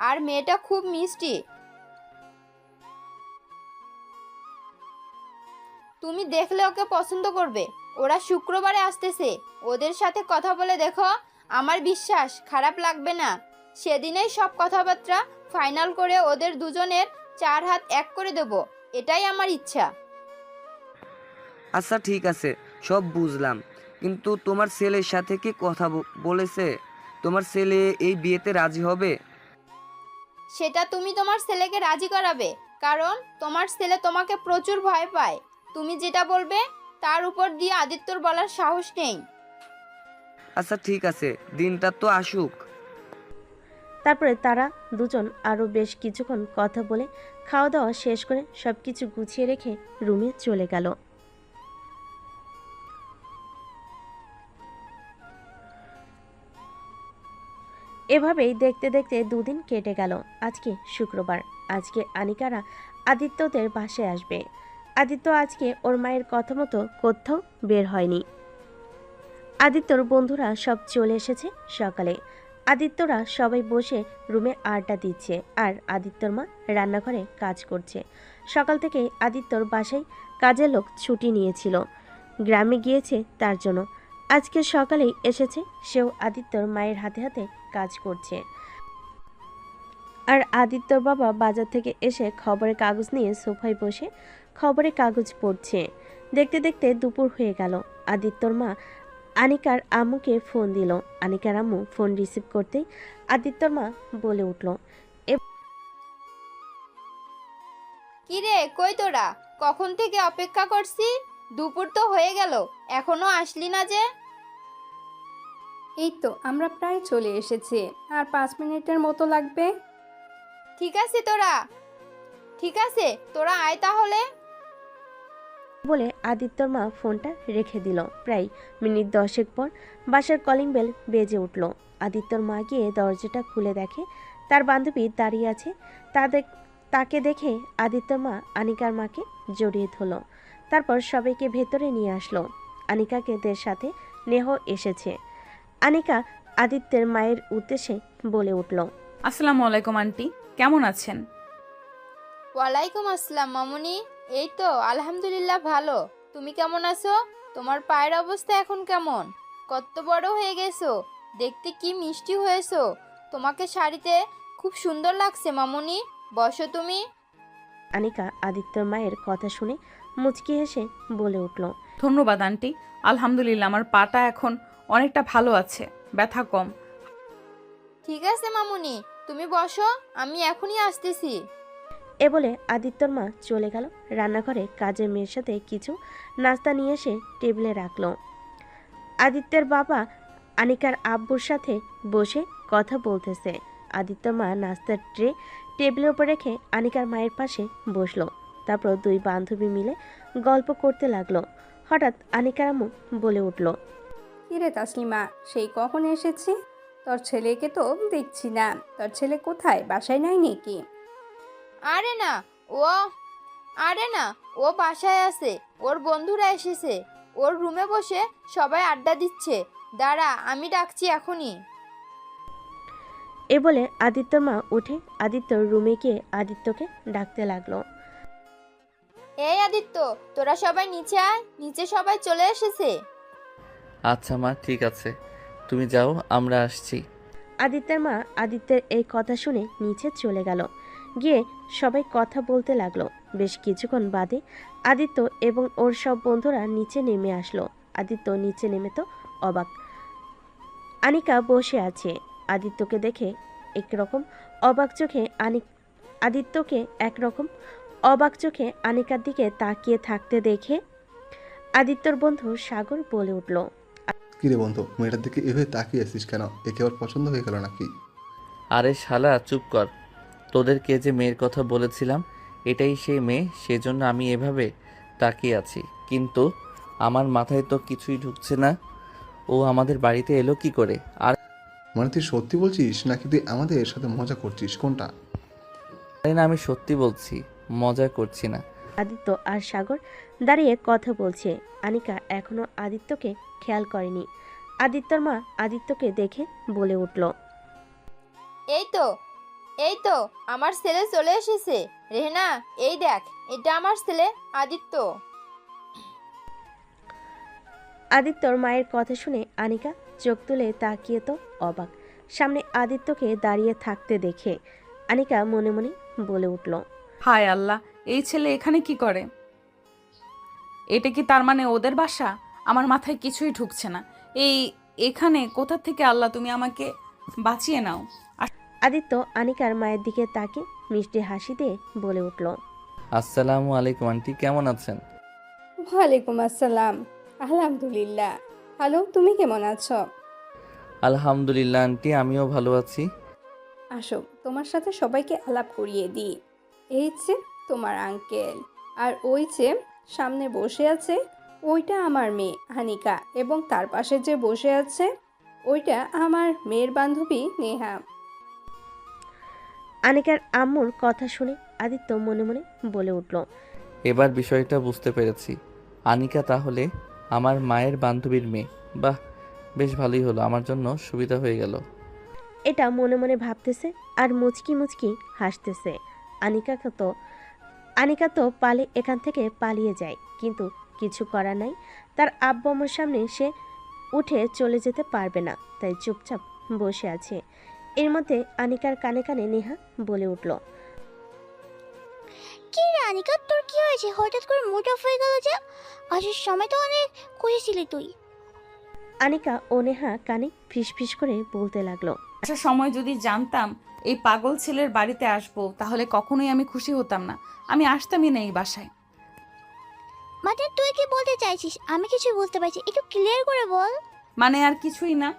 আর মেয়েটা খুব মিষ্টি, তুমি দেখলে ওকে পছন্দ করবে। ওরা শুক্রবারে আসতেছে, ওদের সাথে কথা বলে দেখো, আমার বিশ্বাস খারাপ লাগবে না। সেদিনেই সব কথাবার্তা ফাইনাল করে ওদের দুজনের 4 হাত এক করে দেব, এটাই আমার ইচ্ছা।
আচ্ছা ঠিক আছে, সব বুঝলাম, কিন্তু তোমার ছেলের সাথে কি কথা বলেছে? তোমার ছেলে এই বিয়েতে রাজি হবে?
সেটা তুমি তোমার ছেলেকে রাজি করাবে, কারণ তোমার ছেলে তোমাকে প্রচুর ভয় পায়। তুমি যেটা বলবে তার উপর দিয়ে আদিত্যর বলার সাহস নেই।
আচ্ছা ঠিক আছে, দিনটা তো আসুক।
তারপরে তারা দুজন আরও বেশ কিছুক্ষণ কথা বলে খাওয়া দাওয়া শেষ করে সবকিছু গুছিয়ে রেখে রুমে চলে গেল। এভাবেই দেখতে দেখতে দুদিন কেটে গেল। আজকে শুক্রবার, আজকে আনিকারা আদিত্যদের বাসায় আসবে। আদিত্য আজকে ওর মায়ের কথা মতো কোথাও বের হয়নি। আদিত্যর বন্ধুরা সব চলে এসেছে সকালে। আদিত্যরা সবাই বসে রুমে আড্ডা দিচ্ছে, আর আদিত্যর মা রান্নাঘরে কাজ করছে। সকাল থেকে আদিত্যর বাসায় কাজের লোক ছুটি নিয়েছিল, গ্রামে গিয়েছে তার জন্য। আজকে সকালেই এসেছে, সেও আদিত্যর মায়ের হাতে হাতে কাজ করছে। আর আদিত্যর বাবা বাজার থেকে এসে খবরের কাগজ নিয়ে সোফায় বসে খবরের কাগজ পড়ছে। দেখতে দেখতে দুপুর হয়ে গেল। আদিত্যর মা আনিকার আম্মুকে ফোন দিল। আনিকার আম্মু ফোন রিসিভ করতেই আদিত্যর মা বলে উঠল,
কি রে, কই তোরা? কখন থেকে অপেক্ষা করছি, দুপুর তো হয়ে গেল, এখনো আসলি না যে?
এই তো আমরা প্রায় চলে এসেছি, আর 5 মিনিটের মতো লাগবে।
ঠিক আছে তোরা আয় তাহলে।
বলে আদিত্যর মা ফোনটা রেখে দিল। প্রায় মিনিট 10 পর বাসার কলিং বেল বেজে উঠল। আদিত্যর মা গিয়ে দরজাটা খুলে দেখে তার বান্ধবী দাঁড়িয়ে আছে। তাকে দেখে আদিত্যর মা আনিকার মাকে জড়িয়ে ধরল। তারপর সবাইকে ভেতরে নিয়ে আসলো। আনিকাকে সাথে নেহ এসেছে। আনিকা আদিত্যের মায়ের উদ্দেশ্যে বলে উঠল,
আসসালামু আলাইকুম আন্টি, কেমন আছেন?
ওয়ালাইকুম আসসালাম মামুনি, এই তো আলহামদুলিল্লাহ ভালো। তুমি কেমন আছো? তোমার পায়ের অবস্থা এখন কেমন? কত বড় হয়ে গেছো, দেখতে কি মিষ্টি হয়েছো, তোমাকে শাড়িতে খুব সুন্দর লাগছে মামুনি, বসো তুমি।
আনিকা আদিত্যর মায়ের কথা শুনে মুচকি হেসে বলে উঠল,
ধন্যবাদ আন্টি, আলহামদুলিল্লাহ আমার পাটা এখন অনেকটা ভালো আছে, ব্যথা কম।
ঠিক আছে মামুনি, তুমি বসো, আমি এখনই আসতেছি।
এ বলে আদিত্যর মা চলে গেল রান্নাঘরে কাজের মেয়ের সাথে কিছু নাস্তা নিয়ে এসে টেবিলে রাখলো। আদিত্যের বাবা আনিকার আব্বুর সাথে বসে কথা বলতেছে। আদিত্যর মা নাস্তার ট্রে টেবিলের উপর রেখে আনিকার মায়ের পাশে বসলো। তারপর দুই বান্ধবী মিলে গল্প করতে লাগলো। হঠাৎ আনিকার আম্মু বলে উঠল,
কি কিরে তাসলিমা, সেই কখন এসেছি? তোর ছেলেকে তো দেখছি না। তোর ছেলে কোথায়, বাসায় নাই নাকি?
আরে না ও আরে না, ও বাসায় আছে। ওর বন্ধুরা এসেছে, ওর রুমে বসে সবাই আড্ডা দিচ্ছে। দাঁড়া, আমি ডাকছি এখনই।
এ বলে আদিত্যর মা উঠে আদিত্যর রুমে গিয়ে আদিত্যকে ডাকতে লাগলো।
এই আদিত্য, তোরা সবাই নিচে আয়, নিচে সবাই চলে এসেছে।
আচ্ছা মা, ঠিক আছে, তুমি যাও, আমরা আসছি।
আদিত্যের মা আদিত্যের এই কথা শুনে নিচে চলে গেল। গিয়ে সবাই কথা বলতে লাগলো। বেশ কিছুক্ষণ বাদে আদিত্য এবং ওর সব বন্ধুরা নিচে নেমে আসলো। আদিত্য নিচে নেমে তো অবাক। আনিকা বসে আছে। আদিত্যকে দেখে একরকম অবাক চোখে আদিত্যকে একরকম অবাক চোখে আনিকার দিকে তাকিয়ে থাকতে দেখে আদিত্যর বন্ধু সাগর বলে উঠল।
কিরে বন্ধু, মেয়েটার দিকে এভাবে তাকিয়ে আছিস কেন? একে আবার পছন্দ হয়ে গেল নাকি?
আরে শালা চুপ কর, তোদেরকে যে মেয়ের কথা বলেছিলাম এটাই সেই মেয়ে, সেজন্য আমি এভাবে তাকিয়ে আছি। কিন্তু আমার মাথায় তো কিছুই ঢুকছে না, ও আমাদের বাড়িতে এলো কি করে? আর
মানে তুই সত্যি বলছিস নাকি তুই আমাদের সাথে মজা করছিস, কোনটা?
আরে না, আমি সত্যি বলছি, মজা করছি না।
আদিত্য আর সাগর দাঁড়িয়ে কথা বলছে। আনিকা এখনো আদিত্যকে খেয়াল করেনি। আদিত্যর মা আদিত্যকে দেখে বলে উঠল।
এই তো আমার ছেলে চলে এসেছে। রেহনা, এই দেখ, এটা আমার ছেলে আদিত্য।
আদিত্যর মায়ের কথা শুনে আনিকা চোখ তুলে তাকিয়ে তো অবাক। সামনে আদিত্যকে দাঁড়িয়ে থাকতে দেখে আনিকা মনে মনে বলে উঠল।
হায় আল্লাহ, এই ছেলে এখানে কি করে? এটা কি তার মানে ওদের বাসা? আমার মাথায় কিছুই ঢুকছে না। এখানে কোথা থেকে? আল্লাহ, তুমি আমাকে বাঁচিয়ে নাও।
আদিত্য আনিকার মায়ের দিকে তাকে মিষ্টি হাসি দিয়ে বলে উঠল।
আসসালামু আলাইকুম আন্টি, কেমন আছেন?
ওয়ালাইকুম আসসালাম। আলহামদুলিল্লাহ। হ্যালো, তুমি কেমন আছো?
আলহামদুলিল্লাহ আন্টি, আমিও ভালো আছি।
আসো, তোমার সাথে সবাইকে আলাপ করিয়ে দিই। এই যে তোমার আঙ্কেল, আর ওই যে সামনে বসে আছে ওইটা আমার মেয়ে হানিকা, এবং তার পাশে যে বসে আছে ওইটা আমার মেয়ের বান্ধবী নেহা।
আনিকার আম্মুর কথা শুনে আদিত্য মনে মনে বলে উঠল।
এবার বিষয়টা বুঝতে পেরেছি, আনিকা তাহলে আমার মায়ের বান্ধবীর মেয়ে। বাহ, বেশ ভালোই হলো, আমার জন্য সুবিধা হয়ে গেল।
এটা মনে মনে ভাবতেছে আর মুচকি মুচকি হাসতেছে। আনিকা তো এখান থেকে পালিয়ে যায়, কিন্তু কিছু করার নাই। তার আব্বু আম্মুর সামনে সে উঠে চলে যেতে পারবে না, তাই চুপচাপ বসে আছে। এর মধ্যে আনিকার কানে কানে নেহা বলে উঠল।
কি রে আনিকা, তোর কি হয়েছে? হঠাৎ করে মুড অফ হয়ে গেল যে? আসার সময় তো অনেক খুশি ছিলি তুই।
আনিকা ও নেহা কানে ফিসফিস করে বলতে লাগলো।
আসার সময় যদি জানতাম এই পাগল ছেলের বাড়িতে আসবো, তাহলে কখনোই আমি খুশি হতাম না। আমি আসতামই না এই বাসায়।
মানে তুই কি বলতে চাইছিস? আমি কিছু বুঝতে পারছি, একটু ক্লিয়ার করে বল।
মানে আর কিছুই না।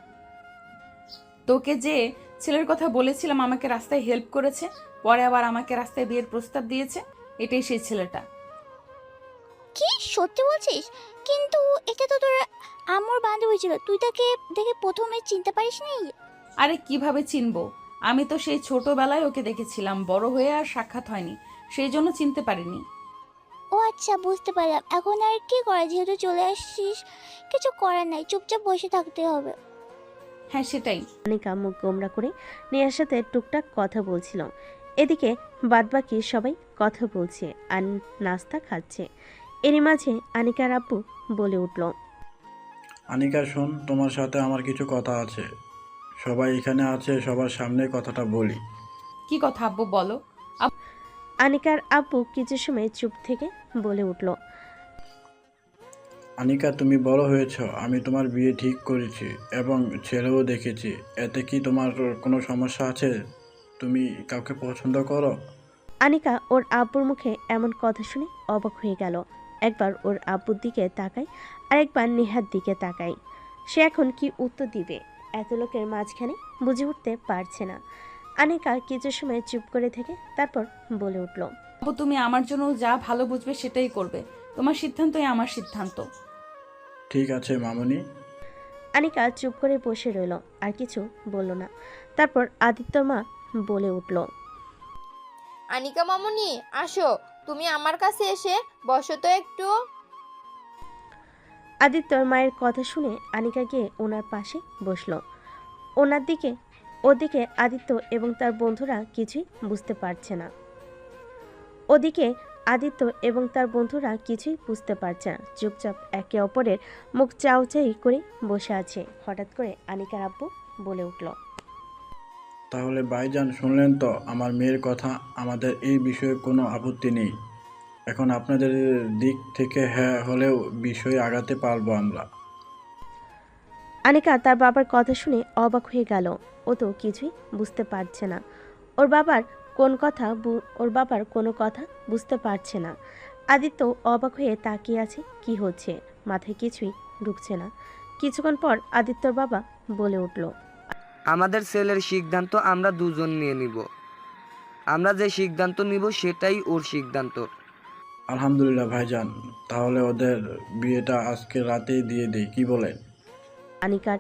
তোকে যে ছেলের কথা বলেছিলাম আমাকে রাস্তায় হেল্প করেছে, পরে আবার আমাকে রাস্তায় বিয়ের প্রস্তাব দিয়েছে, এটাই সেই ছেলেটা।
কি সত্যি বলছিস? কিন্তু এটা তো তোর আমার বান্ধবী ছিল, তুই তাকে দেখে প্রথমে চিনতে পারিসনি?
আরে কিভাবে চিনবো? আমি তো সেই ছোটবেলায় ওকে দেখেছিলাম, বড় হয়ে আর সাক্ষাৎ হয়নি, সেই জন্য চিনতে পারিনি।
ও আচ্ছা, বুঝতে পারলাম। এখন আর কি করা, যেহেতু চলে আসছিস কিছু করার নাই, চুপচাপ বসে থাকতে হবে।
হ্যাঁ, সেটাই।
আনিকা মুখ গোমরা করে নেহার সাথে টুকটাক কথা বলছিল। এদিকে বাদবাকি সবাই কথা বলছে আর নাস্তা খাচ্ছে। এরই মাঝে আনিকার আব্বু বলে উঠল।
আনিকা শোন, তোমার সাথে আমার কিছু কথা আছে। সবাই এখানে আছে, সবার সামনে কথাটা বলি।
কি কথা আব্বু, বলো।
আনিকার আব্বু কিছু সময় চুপ থেকে বলে উঠল।
আনিকা, তুমি বড় হয়েছ, আমি তোমার বিয়ে ঠিক করেছি এবং ছেলেও দেখেছি। এতে কি তোমার কোনো সমস্যা আছে? তুমি কাউকে পছন্দ করো?
আনিকা ওর আব্বুর মুখে এমন কথা শুনে অবাক হয়ে গেল। একবার ওর আব্বুর দিকে তাকায় আর একবার নেহার দিকে তাকায়। সে এখন কি উত্তর দিবে? এত লোকের মাঝখানে বুঝে উঠতে পারছে না। আনিকা কিছু সময় চুপ করে থেকে তারপর বলে উঠল।
আব্বু, তুমি আমার জন্য যা ভালো বুঝবে সেটাই করবে। তোমার সিদ্ধান্তই আমার সিদ্ধান্ত।
ঠিক আছে মামুনি।
আনিকা চুপ করে বসে রইল, আর কিছু বলল না। তারপর আদিত্যর মা বলে উঠল,
আনিকা মামুনি আসো, তুমি আমার কাছে এসে বসো তো একটু।
আদিত্যর মায়ের কথা শুনে আনিকা গিয়ে ওনার পাশে বসলো। ওদিকে আদিত্য এবং তার বন্ধুরা কিছুই বুঝতে পারছে না। চুপচাপ একে অপরের মুখ চাউচাই করে বসে আছে। হঠাৎ করে আনিকার আব্বু বলে উঠল,
তাহলে ভাইজান শুনলেন তো আমার মেয়ের কথা। আমাদের এই বিষয়ে কোনো আপত্তি নেই। এখন আপনাদের দিক থেকে হ্যাঁ হলেও বিষয়ে আগাতে পারবো আমরা।
আনিকা তার বাবার কথা শুনে অবাক হয়ে গেল। ও তো কিছুই বুঝতে পারছে না। ওর বাবার কোনো কথা বুঝতে পারছে না। আদিত্য অবাক হয়ে তাকিয়ে আছে। কি হচ্ছে মাথায় কিছুই ঢুকছে না। কিছুক্ষণ পর আদিত্যর বাবা বলে উঠল,
আমাদের ছেলের সিদ্ধান্ত আমরা দুজন নিয়ে নিব। আমরা যে সিদ্ধান্ত নিব সেটাই ওর সিদ্ধান্ত।
আলহামদুলিল্লাহ ভাইজান, তাহলে ওদের বিয়েটা আজকে রাতেই দিয়ে দিই, কি বলেন?
আনিকার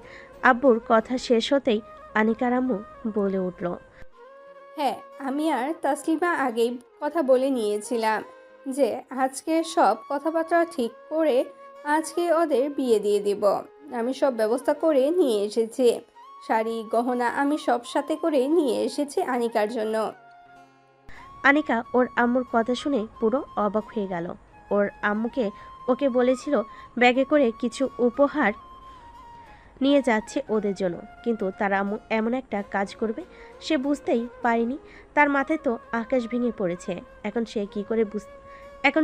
আব্বুর কথা শেষ হতেই আনিকার আম্মু বলে উঠল,
হ্যাঁ, আমি আর তাসলিমা আগেই কথা বলে নিয়েছিলাম যে আজকে সব কথাবার্তা ঠিক করে আজকে ওদের বিয়ে দিয়ে দিব। আমি সব ব্যবস্থা করে নিয়ে এসেছি। শাড়ি গহনা আমি সব সাথে করে নিয়ে এসেছি আনিকার জন্য।
আনিকা ওর আম্মুর কথা শুনে পুরো অবাক হয়ে গেল। ওর আম্মুকে ওকে বলেছিল ব্যাগে করে কিছু উপহার নিয়ে যাচ্ছে ওদের জন্য, কিন্তু তার আম্মু এমন একটা কাজ করবে সে বুঝতেই পারেনি। তার মাথায় তো আকাশ ভেঙে পড়েছে। এখন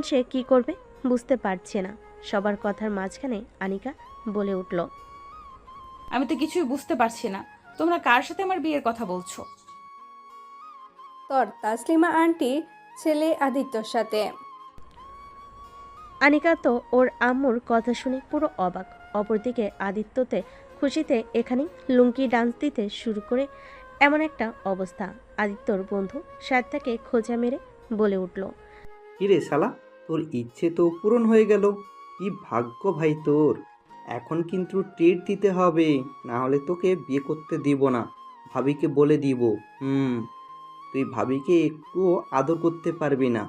সে কি করবে বুঝতে পারছে না। সবার কথার মাঝখানে আনিকা বলে উঠল,
আমি তো কিছুই বুঝতে পারছি না, তোমরা কার সাথে আমার বিয়ের কথা বলছো?
তোর তাসলিমা আন্টির ছেলে আদিত্যর সাথে।
আনিকা তো ওর আম্মুর কথা শুনে পুরো অবাক। অপরদিকে আদিত্যতে খুশিতে এখানেই লুঙ্কি ডান্স দিতে শুরু করে এমন একটা অবস্থা। আদিত্যর বন্ধু সায়রটাকে খোঁজা মেরে বলে উঠল,
কিরে শালা, তোর ইচ্ছে তো পূরণ হয়ে গেল। কি ভাগ্য ভাই তোর। এখন কিন্তু ট্রিট দিতে হবে, না হলে তোকে বিয়ে করতে দিব না। ভাবিকে বলে দিব। তুই ভাবিকে একটুও আদর করতে পারবি না,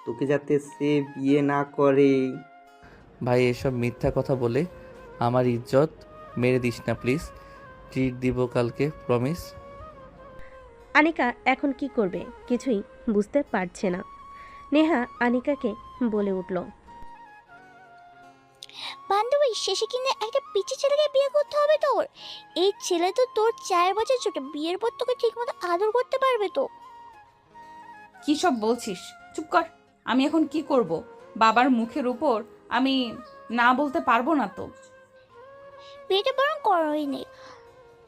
তোকে যাতে সে বিয়ে না করে।
ভাই এসব মিথ্যা কথা বলে আমার ইজ্জত মেরে দিস না প্লিজ। ট্রিট দিব কালকে, প্রমিস।
আনিকা এখন কি করবে কিছুই বুঝতে পারছে না। নেহা আনিকাকে বলে উঠল,
বান্ধবী, শেষে কিনে একটা পিচি ছেলেকে বিয়ে করতে হবে তোর। এই ছেলে তো তোর 4 বছর ছোট, বিয়ের পর তোকে ঠিকমতো আদর করতে পারবে তো।
কি সব বলছিস? চুপ কর। আমি এখন কি করব? বাবার মুখের উপর আমি না বলতে পারবো না তো।
বিয়েটা বরং করোই নেই।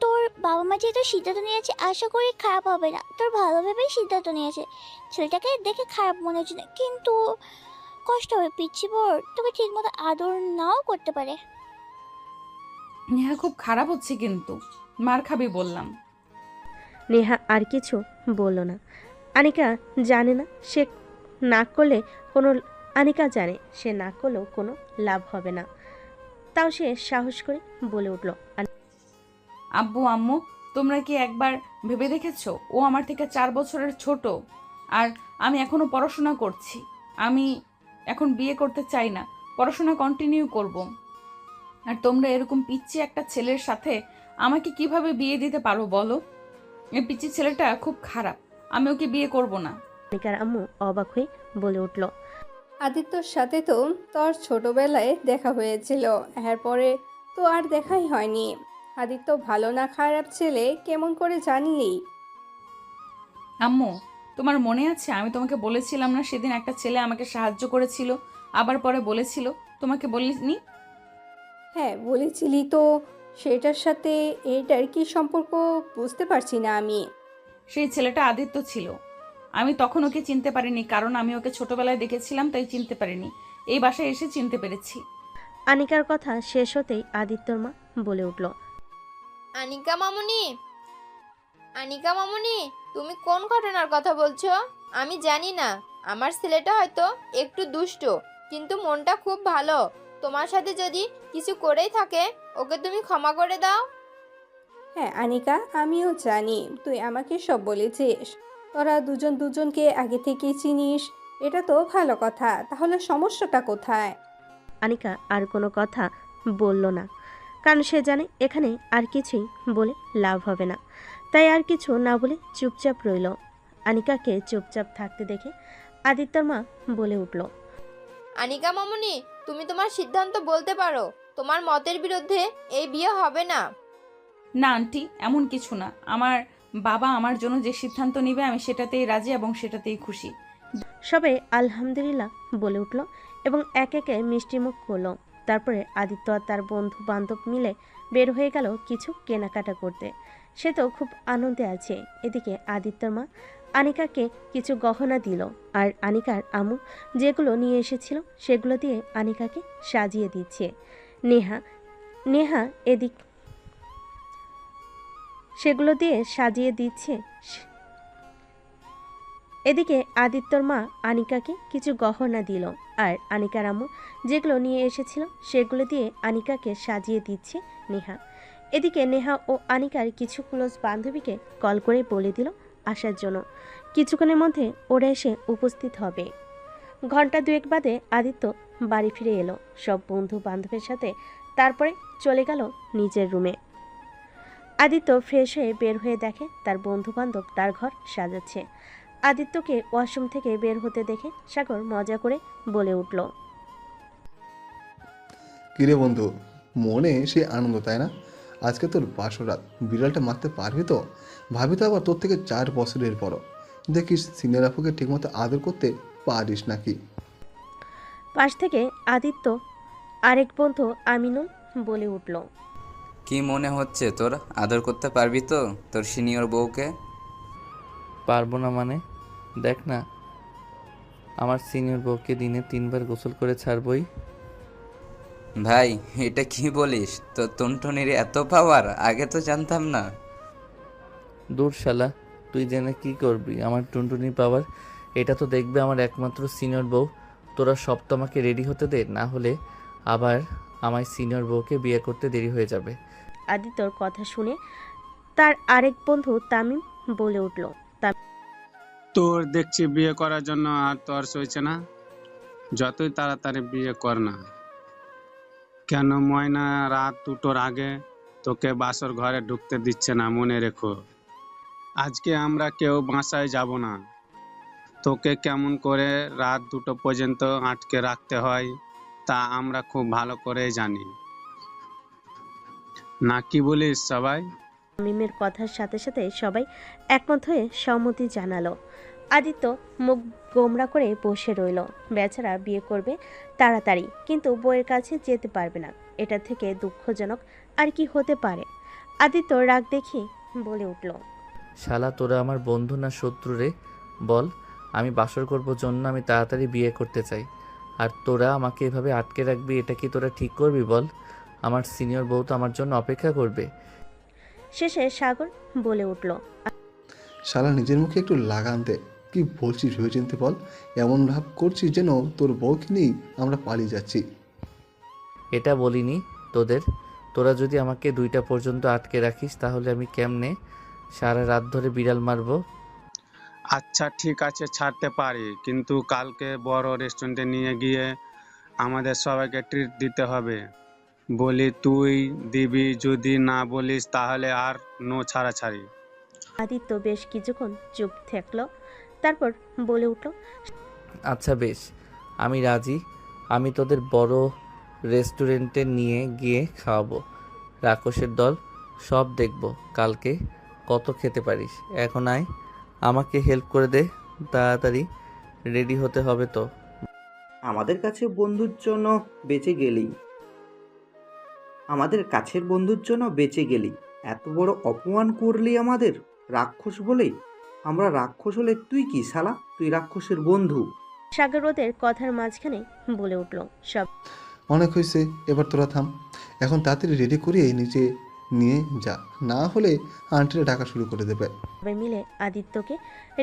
তোর বাবা মা যেহেতু সিদ্ধান্ত নিয়েছে, আশা করি খারাপ হবে না। তোর ভালো ভেবেই সিদ্ধান্ত নিয়েছে। ছেলেটাকে দেখে খারাপ মনে হচ্ছে না, কিন্তু কষ্ট হবে। পিচ্ছি বর তোকে ঠিকমতো আদর নাও করতে পারে।
নেহা খুব খারাপ হচ্ছে কিন্তু, মার খাবি বললাম।
নেহা আর কিছু বলল না। আনিকা জানে সে না করলেও কোনো লাভ হবে না। তাও সে সাহস করে বলে উঠল,
আব্বু আম্মু, তোমরা কি একবার ভেবে দেখেছো ও আমার থেকে 4 বছরের ছোট, আর আমি এখনো পড়াশোনা করছি। আমি এখন বিয়ে করতে চাই না, পড়াশোনা কন্টিনিউ করব। আর তোমরা এরকম পিচ্চি একটা ছেলের সাথে আমাকে কিভাবে বিয়ে দিতে পারো বলো? এই পিচ্চি ছেলেটা খুব খারাপ, আমি ওকে বিয়ে করব না।
আনিকার আম্মু অবাক হয়ে বলে উঠল,
আদিত্যর সাথে তো তোর ছোটবেলায় দেখা হয়েছিল, এরপরে তো আর দেখাই হয়নি। আদিত্য ভালো না খারাপ ছেলে কেমন করে জানলি?
আম্মু, তোমার মনে আছে আমি তোমাকে বলেছিলাম না সেদিন একটা ছেলে আমাকে সাহায্য করেছিল, আবার পরে বলেছিল? তোমাকে বলিনি?
হ্যাঁ বলেছিলি তো। সেটার সাথে এটার কি সম্পর্ক বুঝতে পারছি না আমি।
সেই ছেলেটা আদিত্য ছিল। আমি তখন ওকে চিনতে পারিনি, কারণ আমি ওকে ছোটবেলায় দেখেছিলাম, তাই চিনতে পারিনি। এই বাসায় এসে চিনতে পেরেছি।
আনিকার কথা শেষ হতেই আদিত্যর মা বলে উঠল,
আনিকা মামুনি, আনিকা মামুনি, তুমি কোন ঘটনার কথা বলছো? আমি জানি না। আমার ছেলেটা হয়তো একটু দুষ্ট, কিন্তু মনটা খুব ভালো। তোমার সাথে যদি কিছু করেই থাকে ওকে তুমি ক্ষমা করে দাও।
হ্যাঁ আনিকা, আমিও জানি তুই আমাকে সব বলেছিস। তোরা দুজন দুজনকে আগে থেকেই চিনিস, এটা তো ভালো কথা। তাহলে সমস্যাটা কোথায়?
আনিকা আর কোনো কথা বলল না, কারণ সে জানে এখানে আর কিছুই বলে লাভ হবে না। তাই আর কিছু না বলে চুপচাপ রইল। আনিকাকে চুপচাপ থাকতে দেখে আদিত্যর মা বলে উঠল,
আনিকা মামুনি, তুমি তোমার সিদ্ধান্ত বলতে পারো। তোমার মতের বিরুদ্ধে এই বিয়ে হবে না।
না আন্টি, এমন কিছু না। আমার বাবা আমার জন্য যে সিদ্ধান্ত নেবে আমি সেটাতেই রাজি এবং সেটাতেই খুশি।
সবাই আলহামদুলিল্লাহ বলে উঠল এবং এক একে মিষ্টিমুখ করলো। তারপরে আদিত্য আর তার বন্ধু বান্ধব মিলে বের হয়ে গেল কিছু কেনাকাটা করতে। সে তো খুব আনন্দে আছে। এদিকে আদিত্যর মা আনিকাকে কিছু গহনা দিল, আর আনিকার আম্মু যেগুলো নিয়ে এসেছিল সেগুলো দিয়ে আনিকাকে সাজিয়ে দিচ্ছে। নেহা নেহা এদিক সেগুলো দিয়ে সাজিয়ে দিচ্ছে। এদিকে আদিত্যর মা আনিকাকে কিছু গহনা দিল, আর আনিকার আম্মু যেগুলো নিয়ে এসেছিল সেগুলো দিয়ে আনিকাকে সাজিয়ে দিচ্ছে নেহা। এদিকে নেহা ও আনিকার কিছু ক্লোজ বান্ধবীকে কল করে বলে দিল আসার জন্য। কিছুক্ষণের মধ্যে ওরা এসে উপস্থিত হবে। ঘন্টা দুয়েক বাদে আদিত্য বাড়ি ফিরে এলো সব বন্ধু বান্ধবের সাথে। তারপরে চলে গেল নিজের রুমে। আদিত্য ফ্রেশ হয়ে বের হয়ে দেখে তার বন্ধু বান্ধব তার ঘর সাজাচ্ছে। আদিত্যকে ওয়াশরুম থেকে বের হতে দেখে সাগর মজা করে বলে উঠল,
কিরে বন্ধু, মনে সে আনন্দ তাই না? আজকে তোর বাসরাত, বিড়ালটা মারতে পারবি তো? ভাবি তো আবার তোর থেকে 4 বছরের বড়। দেখিস সিনিয়র আপুকে ঠিকমতো আদর করতে পারিস নাকি।
পাশ থেকে আদিত্য আরেক বন্ধু আমিনুল বলে উঠল,
কি মনে হচ্ছে তোর আদর করতে পারবি তো তোর সিনিয়র বউকে?
পারবো না মানে? দেখ না, আমার সিনিয়র বউকে দিনে 3 বার গোসল করে ছাড়বই।
ভাই এটা কি বলিস? তোর টুনটুনির এত পাওয়ার, আগে তো জানতাম না।
দূর শালা, তুই জেনে কি করবি? আমার টুনটুনি পাওয়ার এটা তো দেখবে আমার একমাত্র সিনিয়র বউ। তোরা সব তো আমাকে রেডি হতে দে, না হলে আবার আমার সিনিয়র বউকে বিয়ে করতে দেরি হয়ে যাবে।
আদিত্যর কথা শুনে তার আরেক বন্ধু তামিম বলে উঠল,
তোর দেখছি বিয়ে করার জন্য আর তোর সইছে না। যতই তাড়াতাড়ি বিয়ে কর না কেন, ময়না রাত 2টোর আগে তোকে বাসর ঘরে ঢুকতে দিচ্ছে না, মনে রেখো। আজকে আমরা কেউ বাসায় যাব না। তোকে কেমন করে রাত 2টো পর্যন্ত আটকে রাখতে হয় তা আমরা খুব ভালো করে জানি না, কি বলিস সবাই?
তামিমের কথার সাথে সাথে সবাই একমত হয়ে সম্মতি জানালো। আদিত্য মুখ গোমরা করে বসে রইল। বেচারা বিয়ে করবে তাড়াতাড়ি, কিন্তু বউয়ের কাছে যেতে পারবে না। এটা থেকে দুঃখজনক আর কি হতে পারে? আদিত্য রাগ দেখি বলে উঠল,
শালা তোরা আমার বন্ধু না শত্রু রে? বল, আমি বাসর করবো জন্য আমি তাড়াতাড়ি বিয়ে করতে চাই, আর তোরা আমাকে এভাবে আটকে রাখবি, এটা কি তোরা ঠিক করবি বল? আমার সিনিয়র বউ তো আমার জন্য অপেক্ষা করবে।
শেষে সাগর বলে উঠল,
শালা নিজের মুখে একটু লাগাম দে। কি বলছিস ভেবে চিনতে বল। এমন ভাব করছিস যেন তোর বউকে নিয়েই আমরা পালিয়ে যাচ্ছি।
এটা বলিনি তোদের। তোরা যদি আমাকে 2টা পর্যন্ত আটকে রাখিস তাহলে আমি কেমনে সারা রাত ধরে বিড়াল মারবো?
আচ্ছা ঠিক আছে, ছাড়তে পারি, কিন্তু কালকে বড় রেস্টুরেন্টে নিয়ে গিয়ে আমাদের সবাইকে ট্রিট দিতে হবে। বলি তুই দিবি, যদি না বলিস তাহলে আর নো ছাড়াছাড়ি।
আদিত্য বেশ কিছুক্ষণ চুপ থাকলো, তারপর বলে উঠল,
আচ্ছা বেশ, আমি রাজি। আমি তোদের বড় রেস্টুরেন্টে নিয়ে গিয়ে খাওয়াবো। রাক্ষসের দল সব দেখবো কালকে কত খেতে পারিস। এখন আয়, আমাকে হেল্প করে দে, তাড়াতাড়ি রেডি হতে হবে তো।
আমাদের কাছে বন্ধুর জন্য বেঁচে গেলি, আমাদের কাছের বন্ধুর জন্য বেঁচে গেলি, এত বড় অপমান করলি আমাদের রাক্ষস বলে। আমরা রাক্ষস হলে তুই কি শালা? তুই রাক্ষসের বন্ধু।
সাগর ওদের কথার মাঝখানে বলে উঠল, সব
অনেক হয়েছে, এবার তোরা থাম। এখন তাড়াতাড়ি রেডি করিয়ে নিচে নিয়ে যা, না হলে আন্টিরা ডাকা শুরু করে দেবে।
সবাই মিলে আদিত্যকে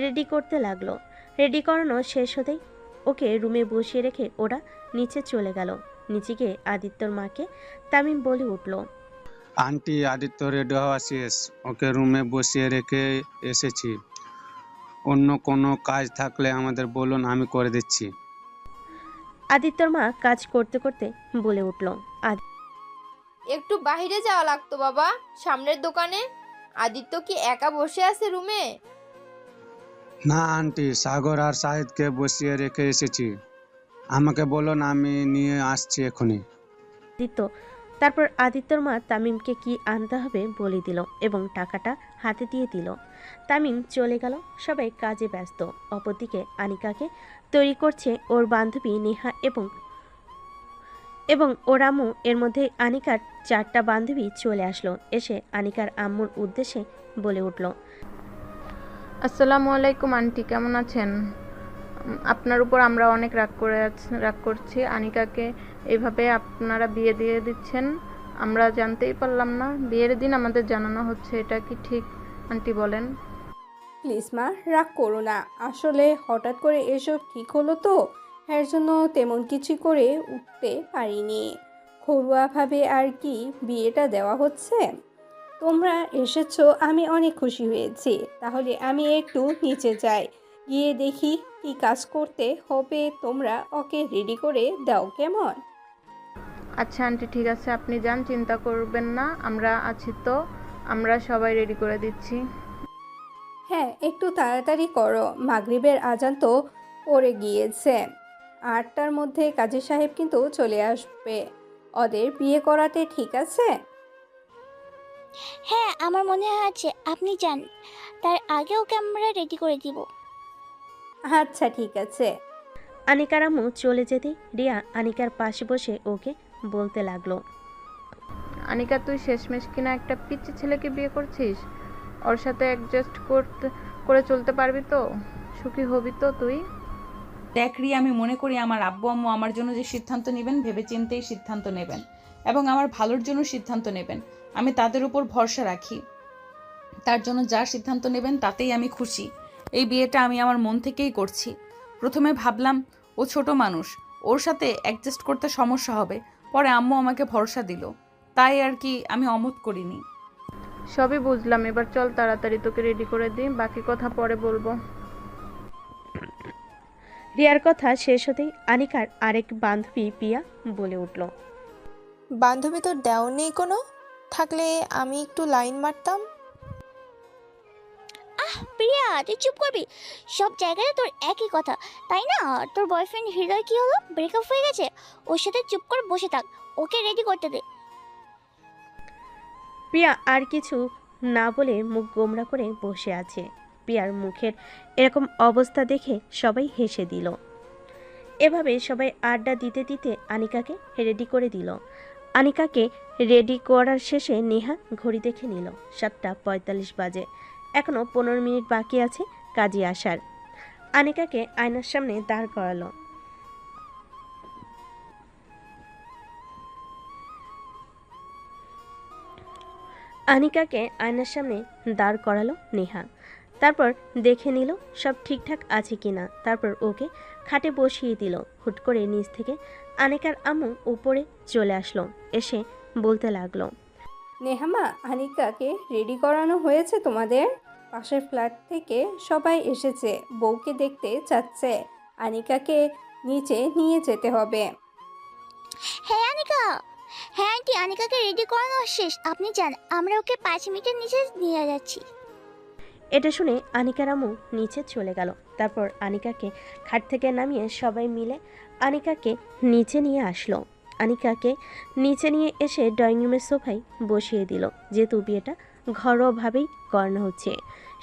রেডি করতে লাগলো। রেডি করানো শেষ হতেই ওকে রুমে বসিয়ে রেখে ওরা নিচে চলে গেল। নিচে গিয়ে আদিত্যর মাকে তামিম বলে উঠল,
আন্টি, আদিত্য রেডি হওয়া শেষ, ওকে রুমে বসিয়ে রেখে এসেছি। অন্য কোনো কাজ থাকলে আমাদের বলুন, আমি করে দিচ্ছি।
আদিত্যর মা কাজ করতে করতে বলে উঠল,
একটু বাইরে যাওয়া লাগতো বাবা, সামনের দোকানে। আদিত্য কি একা বসে আছে রুমে?
না আন্টি, সাগর আর শাহিদকে বসিয়ে রেখে এসেছি। আমাকে বলুন, আমি নিয়ে আসছি এখনই।
আদিত্য তারপর আদিত্যর মা তামিমকে কি আনতে হবে বলে দিল এবং টাকাটা হাতে দিয়ে দিল। তামিম চলে গেল, সবাই কাজে ব্যস্ত। অপরদিকে আনিকাকে তৈরি করছে ওর বান্ধবী নেহা এবং ওর আম্মু। এর মধ্যে আনিকার 4টা বান্ধবী চলে আসলো। এসে আনিকার আম্মুর উদ্দেশ্যে বলে উঠল,
আসসালামু আলাইকুম আন্টি, কেমন আছেন? আপনার উপর আমরা অনেক রাগ করছি। আনিকাকে এইভাবে আপনারা বিয়ে দিয়ে দিচ্ছেন, আমরা জানতেই পারলাম না। বিয়ের দিন আমাদের জানানো হচ্ছে, এটা কি ঠিক আন্টি বলেন?
প্লিজ মা, রাগ করো না। আসলে হঠাৎ করে এসব ঠিক হলো তো, এর জন্য তেমন কিছু করে উঠতে পারিনি। ঘরোয়াভাবে আর কি বিয়েটা দেওয়া হচ্ছে। তোমরা এসেছো, আমি অনেক খুশি হয়েছি। তাহলে আমি একটু নিচে যাই, গিয়ে দেখি কি কাজ করতে হবে। তোমরা ওকে রেডি করে দাও, কেমন?
আচ্ছা আন্টি, ঠিক আছে, আপনি যান, চিন্তা করবেন না, আমরা আছি তো, আমরা সবাই রেডি করে দিচ্ছি।
হ্যাঁ, একটু তাড়াতাড়ি করো, মাগরিবের আজান তো পড়ে গিয়েছে। 8টার মধ্যে কাজী সাহেব কিন্তু চলে আসবে। ওদের বিয়ে করাতে ঠিক আছে?
হ্যাঁ, আমার মনে আছে, আপনি যান, তার আগে ওকে আমরা রেডি করে দিব।
আচ্ছা ঠিক আছে।
আনিকার আম্মু চলে যেতে রিয়া আনিকার পাশে বসে ওকে বলতে লাগলো,
আনিকা, তুই শেষমেশ কিনা একটা পিচ্চি ছেলেকে বিয়ে করছিস। ওর সাথে অ্যাডজাস্ট করে চলতে পারবি তো? সুখী হবি তো তুই?
দেখ রিয়া, আমি মনে করি আমার আব্বু আম্মু আমার জন্য যে সিদ্ধান্ত নেবেন ভেবেচিন্তেই সিদ্ধান্ত নেবেন এবং আমার ভালোর জন্য সিদ্ধান্ত নেবেন। আমি তাদের উপর ভরসা রাখি। তার জন্য যা সিদ্ধান্ত নেবেন তাতেই আমি খুশি। এই বিয়েটা আমি আমার মন থেকেই করছি। প্রথমে ভাবলাম ও ছোট মানুষ, ওর সাথে অ্যাডজাস্ট করতে সমস্যা হবে। পরে আম্মু আমাকে ভরসা দিল, তাই আর কি আমি অমত করিনি।
সবই বুঝলাম, এবার চল তাড়াতাড়ি তোকে রেডি করে দিই, বাকি কথা পরে বলবো।
রিয়ার কথা শেষ হতেই আনিকার আরেক বান্ধবী পিয়া বলে উঠল,
বান্ধবী তোর দেও নেই কোনো? থাকলে আমি একটু লাইন মারতাম।
প্রিয়া, তুই চুপ করবি? সব জায়গায় তোর একই কথা, তাই না? তোর বয়ফ্রেন্ড হৃদয় কি হলো? ব্রেকআপ হয়ে গেছে? ওর সাথে চুপ করে বসে থাক, ওকে রেডি করতে দে।
প্রিয়া আর কিছু না বলে মুখ গোমড়া করে বসে আছে। প্রিয়ার মুখের এরকম অবস্থা দেখে সবাই হেসে দিল। এভাবে সবাই আড্ডা দিতে দিতে আনিকাকে রেডি করে দিল। আনিকাকে রেডি করার শেষে নেহা ঘড়ি দেখে নিল, 7:45 বাজে। এখনো 15 মিনিট বাকি আছে কাজী আসার। আনিকাকে আয়নার সামনে দাঁড় করালো। আনিকাকে আয়নার সামনে দাঁড় করালো নেহা। তারপর দেখে নিল সব ঠিকঠাক আছে কিনা। তারপর ওকে খাটে বসিয়ে দিল। হুট করে নিচ থেকে আনিকার আম্মু উপরে চলে আসলো। এসে বলতে লাগলো,
নেহামা, আনিকাকে রেডি করানো হয়েছে তোমাদের? পাশের ফ্ল্যাট থেকে সবাই এসেছে, বউকে দেখতে চাচ্ছে। আনিকাকে নিচে নিয়ে যেতে হবে।
হ্যাঁ আনিকা, হ্যাঁ আন্টি, আনিকাকে রেডি করানো শেষ, আপনি যান, আমরা ওকে 5 মিনিটের নিচে নিয়ে যাচ্ছি।
এটা শুনে আনিকার আম্মু নিচে চলে গেল। তারপর আনিকাকে খাট থেকে নামিয়ে সবাই মিলে আনিকাকে নিচে নিয়ে আসলো। আনিকাকে নিচে নিয়ে এসে ড্রয়িং রুমের সোফায় বসিয়ে দিল। যেহেতু বিয়েটা ঘরোয়াভাবেই করানো হচ্ছে,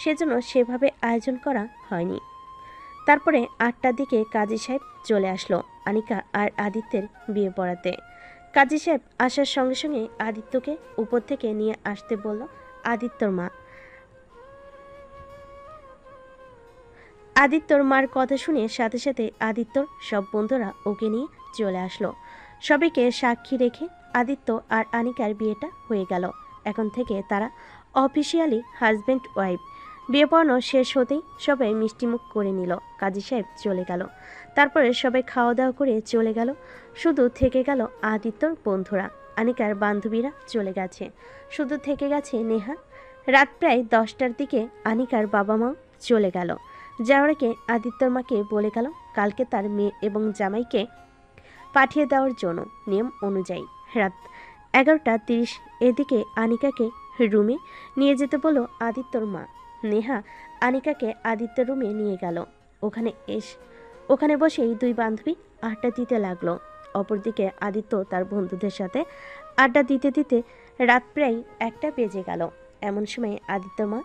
সেজন্য সেভাবে আয়োজন করা হয়নি। তারপরে 8টার দিকে কাজী সাহেব চলে আসলো আনিকা আর আদিত্যের বিয়ে পড়াতে। কাজী সাহেব আসার সঙ্গে সঙ্গে আদিত্যকে উপর থেকে নিয়ে আসতে বলল আদিত্যর মা। আদিত্যর মার কথা শুনে সাথে সাথে আদিত্যর সব বন্ধুরা ওকে নিয়ে চলে আসলো। সবাইকে সাক্ষী রেখে আদিত্য আর আনিকার বিয়েটা হয়ে গেল। এখন থেকে তারা অফিসিয়ালি হাজব্যান্ড ওয়াইফ। বিয়ে পড়ানো শেষ হতেই সবাই মিষ্টিমুখ করে নিল। কাজী সাহেব চলে গেল। তারপরে সবাই খাওয়া দাওয়া করে চলে গেল। শুধু থেকে গেল আদিত্যর বন্ধুরা, আনিকার বান্ধবীরা চলে গেছে। শুধু থেকে গেছে নেহা। রাত প্রায় 10টার দিকে আনিকার বাবা মাও চলে গেল। যাওয়ার আগে আদিত্যর মাকে বলে গেল কালকে তার মেয়ে এবং জামাইকে পাঠিয়ে দেওয়ার জন্য নিয়ম অনুযায়ী। রাত 11:30 এদিকে আনিকাকে রুমে নিয়ে যেতে বলল আদিত্যর মা। নেহা আনিকাকে আদিত্যর রুমে নিয়ে গেল। ওখানে বসেই দুই বান্ধবী আড্ডা দিতে লাগলো। অপরদিকে আদিত্য তার বন্ধুদের সাথে আড্ডা দিতে দিতে রাত প্রায় 1টা বেজে গেল। এমন সময় আদিত্যর মা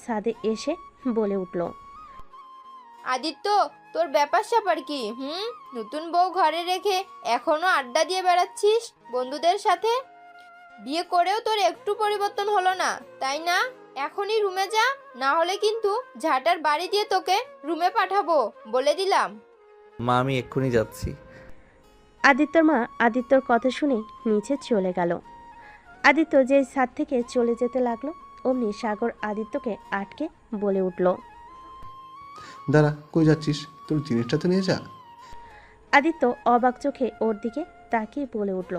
ছাদে এসে বলে উঠল,
আদিত্য, তোর ব্যাপার স্যাপার কি? নতুন বউ ঘরে রেখে এখনো আড্ডা দিয়ে বেড়াচ্ছিস বন্ধুদের সাথে? বিয়ে করেও তোর একটু পরিবর্তন হলো না, তাই না? এখনই রুমে যা, না হলে কিন্তু ঝাঁটার বাড়ি দিয়ে তোকে রুমে পাঠাবো, বলে দিলাম।
মা আমি এক্ষুনি যাচ্ছি।
আদিত্যর মা আদিত্যর কথা শুনে নিচে চলে গেল। আদিত্য যে ছাদ থেকে চলে যেতে লাগলো, অমনি সাগর আদিত্যকে আটকে বলে উঠল,
দাঁড়া, কই যাচ্ছিস? তোর জিনিসটা তো নিয়ে যা।
আদিত্য অবাক চোখে ওর দিকে তাকিয়ে বলে উঠল,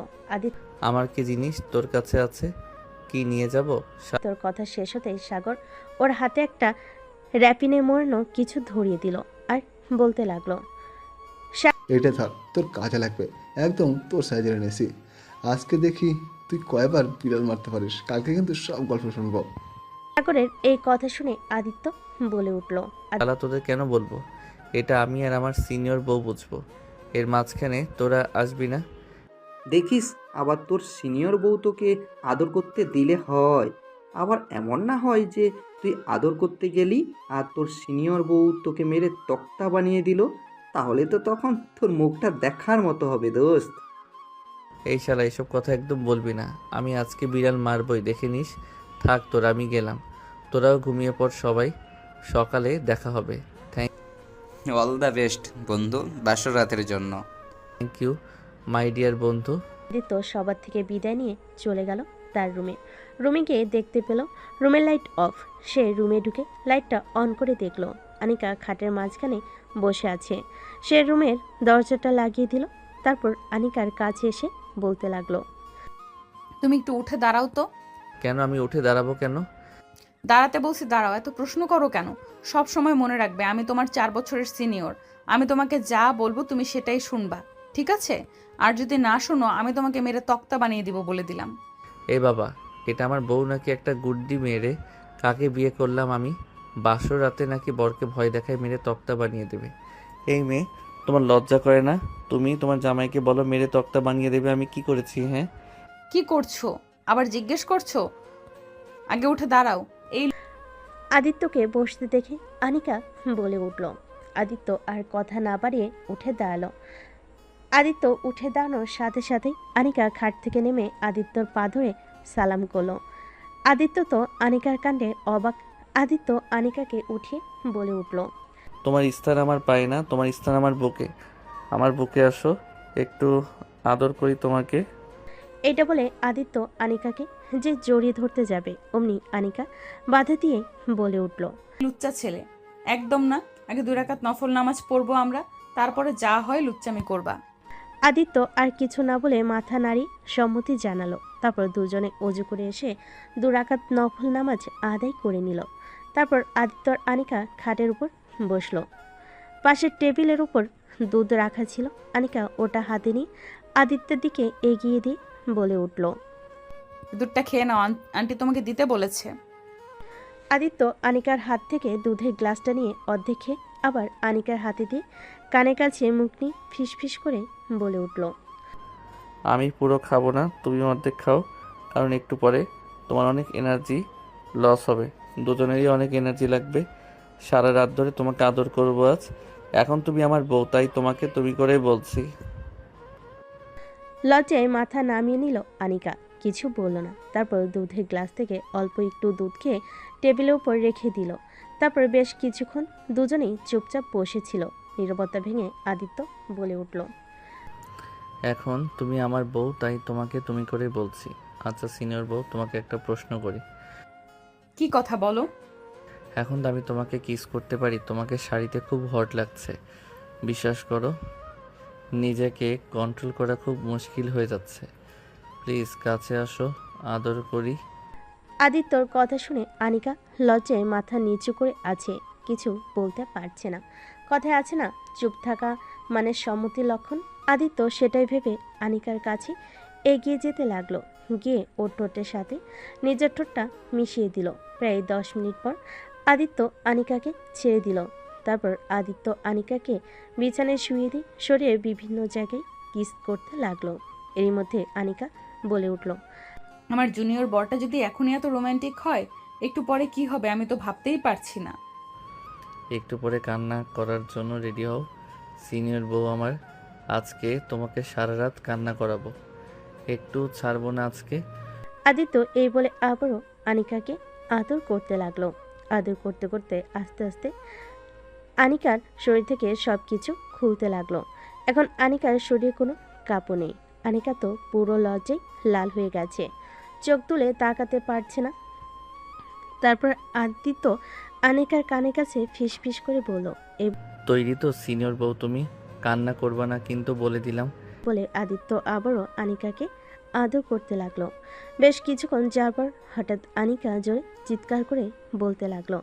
আমার কি জিনিস তোর কাছে আছে? কি নিয়ে যাব?
তোর কথা শেষ হতেই সাগর ওর হাতে একটা র্যাপিনে মোড়ানো কিছু ধরিয়ে দিল আর বলতে লাগলো,
এটা ধর, তোর কাজে লাগবে। একদম তোর সাইজের এনেছি। আজকে দেখি তুই কয়বার বিড়াল মারতে পারিস। কালকে কিন্তু সব গল্প শুনবো।
সাগরের এই কথা শুনে আদিত্য বলে উঠল,
শালা তোদের কেন বলবো? এটা আমি আর আমার সিনিয়র বউ বুঝবো। এর মাঝখানে তোরা আসবি না।
দেখিস আবার তোর সিনিয়র বউ তোকে আদর করতে দিলে হয়। আবার এমন না হয় যে তুই আদর করতে গেলি আর তোর সিনিয়র বউ তোকে মেরে তক্তা বানিয়ে দিল, তাহলে তো তখন তোর মুখটা দেখার মতো হবে দোস্ত।
এই শালা এসব কথা একদম বলবি না। আমি আজকে বিড়াল মারবই, দেখে নিস। থাক তোরা, আমি গেলাম। তোরাও ঘুমিয়ে পড় সবাই, সকালে দেখা হবে।
অল দ্য বেস্ট বন্ধু বাসর রাতের জন্য।
থ্যাংক ইউ মাই ডিয়ার বন্ধু।
আদিত্য সবার থেকে বিদায় নিয়ে চলে গেল তার রুমে গিয়ে দেখতে পেল রুমের লাইট অফ। সে রুমে ঢুকে লাইটটা অন করে দেখলো আনিকা খাটের মাঝখানে বসে আছে। সে রুমের দরজাটা লাগিয়ে দিল। তারপর আনিকার কাছে এসে বলতে লাগলো,
তুমি একটু উঠে দাঁড়াও তো।
কেন? আমি উঠে দাঁড়াবো কেন?
দাঁড়াতে বলছি দাঁড়াও, এত প্রশ্ন করো কেন? সব সময় মনে রাখবে আমি তোমার 4 বছরের সিনিয়র। আমি তোমাকে যা বলবো তুমি সেটাই শুনবা, ঠিক আছে? আর যদি না শোনো আমি তোমাকে মেরে তক্তা বানিয়ে দিব, বলে দিলাম।
এ বাবা, এটা আমার বউ নাকি একটা গুড্ডি মেরে? কাকে বিয়ে করলাম আমি? বাসর রাতে নাকি বরকে ভয় দেখায় মেরে তক্তা বানিয়ে দেবে? এই মেয়ে, তোমার লজ্জা করে না? তুমি তোমার জামাইকে বলো মেরে তক্তা বানিয়ে দেবে। আমি কি করেছি? হ্যাঁ,
কি করছো আবার জিজ্ঞেস করছো? আগে উঠে দাঁড়াও। এই
আদিত্যকে বসতে দেখে আনিকা বলে উঠল। আদিত্য আর কথা না বাড়িয়ে উঠে দাঁড়ালো। আদিত্য উঠে দাঁড়ানোর সাথে সাথেই আনিকা খাট থেকে নেমে আদিত্যর পা ধরে সালাম করলো। আদিত্য তো আনিকার কাণ্ডে অবাক। আদিত্য আনিকাকে উঠিয়ে বলে উঠল,
তোমার স্থান আমার পায়ে না, তোমার স্থান আমার বুকে। আমার বুকে আসো, একটু আদর করি তোমাকে।
এইটা বলে আদিত্য আনিকাকে যে জড়িয়ে ধরতে যাবে, অমনি আনিকা বাধা দিয়ে বলে উঠল,
লুচ্চা ছেলে একদম না। আগে 2 রাকাত নফল নামাজ পড়বো আমরা, তারপরে যা হয় লুচ্চামি করবা।
আদিত্য আর কিছু না বলে মাথা নাড়ি সম্মতি জানালো। তারপর দুজনে অজু করে এসে 2 রাকাত নফল নামাজ আদায় করে নিল। তারপর আদিত্য আর আনিকা খাটের উপর বসলো। পাশের টেবিলের উপর দুধ রাখা ছিল। আনিকা ওটা হাতে নিয়ে আদিত্যের দিকে এগিয়ে দিয়ে বলে উঠল,
দুধটা খেয়ে নাও, আন্টি তোমাকে দিতে বলেছে।
আদিত্য আনিকার হাত থেকে দুধের গ্লাসটা নিয়ে অর্ধেক খেয়ে আবার আনিকার হাতে দিয়ে কানে কাছে মুখ নিয়ে ফিসফিস করে বলে উঠল,
আমি পুরো খাবো না, তুমি অর্ধেক খাও। কারণ একটু পরে তোমার অনেক এনার্জি লস হবে। দুজনেরই অনেক এনার্জি লাগবে। সারা রাত ধরে তোমাকে আদর করবো আজ। এখন তুমি আমার বউ, তাই তোমাকে তুমি করেই বলছি।
লজ্জায় মাথা নামিয়ে নিল আনিকা, কিছু বলল না। তারপর দুধের গ্লাস থেকে অল্প একটু দুধ খেয়ে টেবিলের উপর রেখে দিল। তারপর বেশ কিছুক্ষণ দুজনেই চুপচাপ বসেছিল। নীরবতা ভেঙে আদিত্য বলে উঠল,
এখন তুমি আমার বউ, তাই তোমাকে তুমি করে বলছি। আচ্ছা সিনিয়র বউ, তোমাকে একটা প্রশ্ন করি।
কি কথা বলো?
এখন তো আমি তোমাকে কিস করতে পারি, তোমাকে শাড়িতে খুব হট লাগছে। বিশ্বাস করো, নিজেকে কন্ট্রোল করা খুব মুশকিল হয়ে যাচ্ছে। প্লিজ কাছে আসো, আদর করি।
আদিত্যর কথা শুনে আনিকা লজ্জায় মাথা নিচু করে আছে, কিছু বলতে পারছে না। কথায় আছে না, চুপ থাকা মানে সম্মতির লক্ষণ। আদিত্য সেটাই ভেবে আনিকার কাছে এগিয়ে যেতে লাগলো, গিয়ে ওর ঠোঁটের সাথে নিজের ঠোঁটটা মিশিয়ে দিল। প্রায় 10 মিনিট পর আদিত্য আনিকাকে ছেড়ে দিল। তারপর আদিত্য আনিকাকে বিছানায় শুয়ে দিয়ে শরীরে বিভিন্ন জায়গায় কিস করতে লাগলো। এরই মধ্যে আনিকা বলে উঠল,
আমার জুনিয়র বরটা যদি এখনই এত রোমান্টিক হয়, একটু পরে কি হবে আমি তো ভাবতেই পারছি না।
একটু পরে কান্না করার জন্য রেডি হও সিনিয়র বউ আমার। আজকে তোমাকে সারা রাত কান্না করাবো, একটু ছাড়বো না আজকে।
আদিত্য এই বলে আবারও আনিকাকে আদর করতে লাগলো। আদর করতে করতে আস্তে আস্তে আনিকার শরীর থেকে সব কিছু খুলতে লাগলো। এখন আনিকার শরীরে কোনো কাপড় নেই। আনিকা তো পুরো লজ্জায় লাল হয়ে গেছে, চোখ তুলে তাকাতে পারছে না। তারপর আদিত্য আনিকার কানের কাছে ফিসফিস করে বলল, এই
তৈরি তো সিনিয়র বউ তুমি? কান্না করবা না কিন্তু, বলে দিলাম।
বলে আদিত্য আবারও আনিকাকে আদর করতে লাগলো। বেশ কিছুক্ষণ যাওয়ার পর হঠাৎ আনিকা জোরে চিৎকার করে বলতে লাগলো,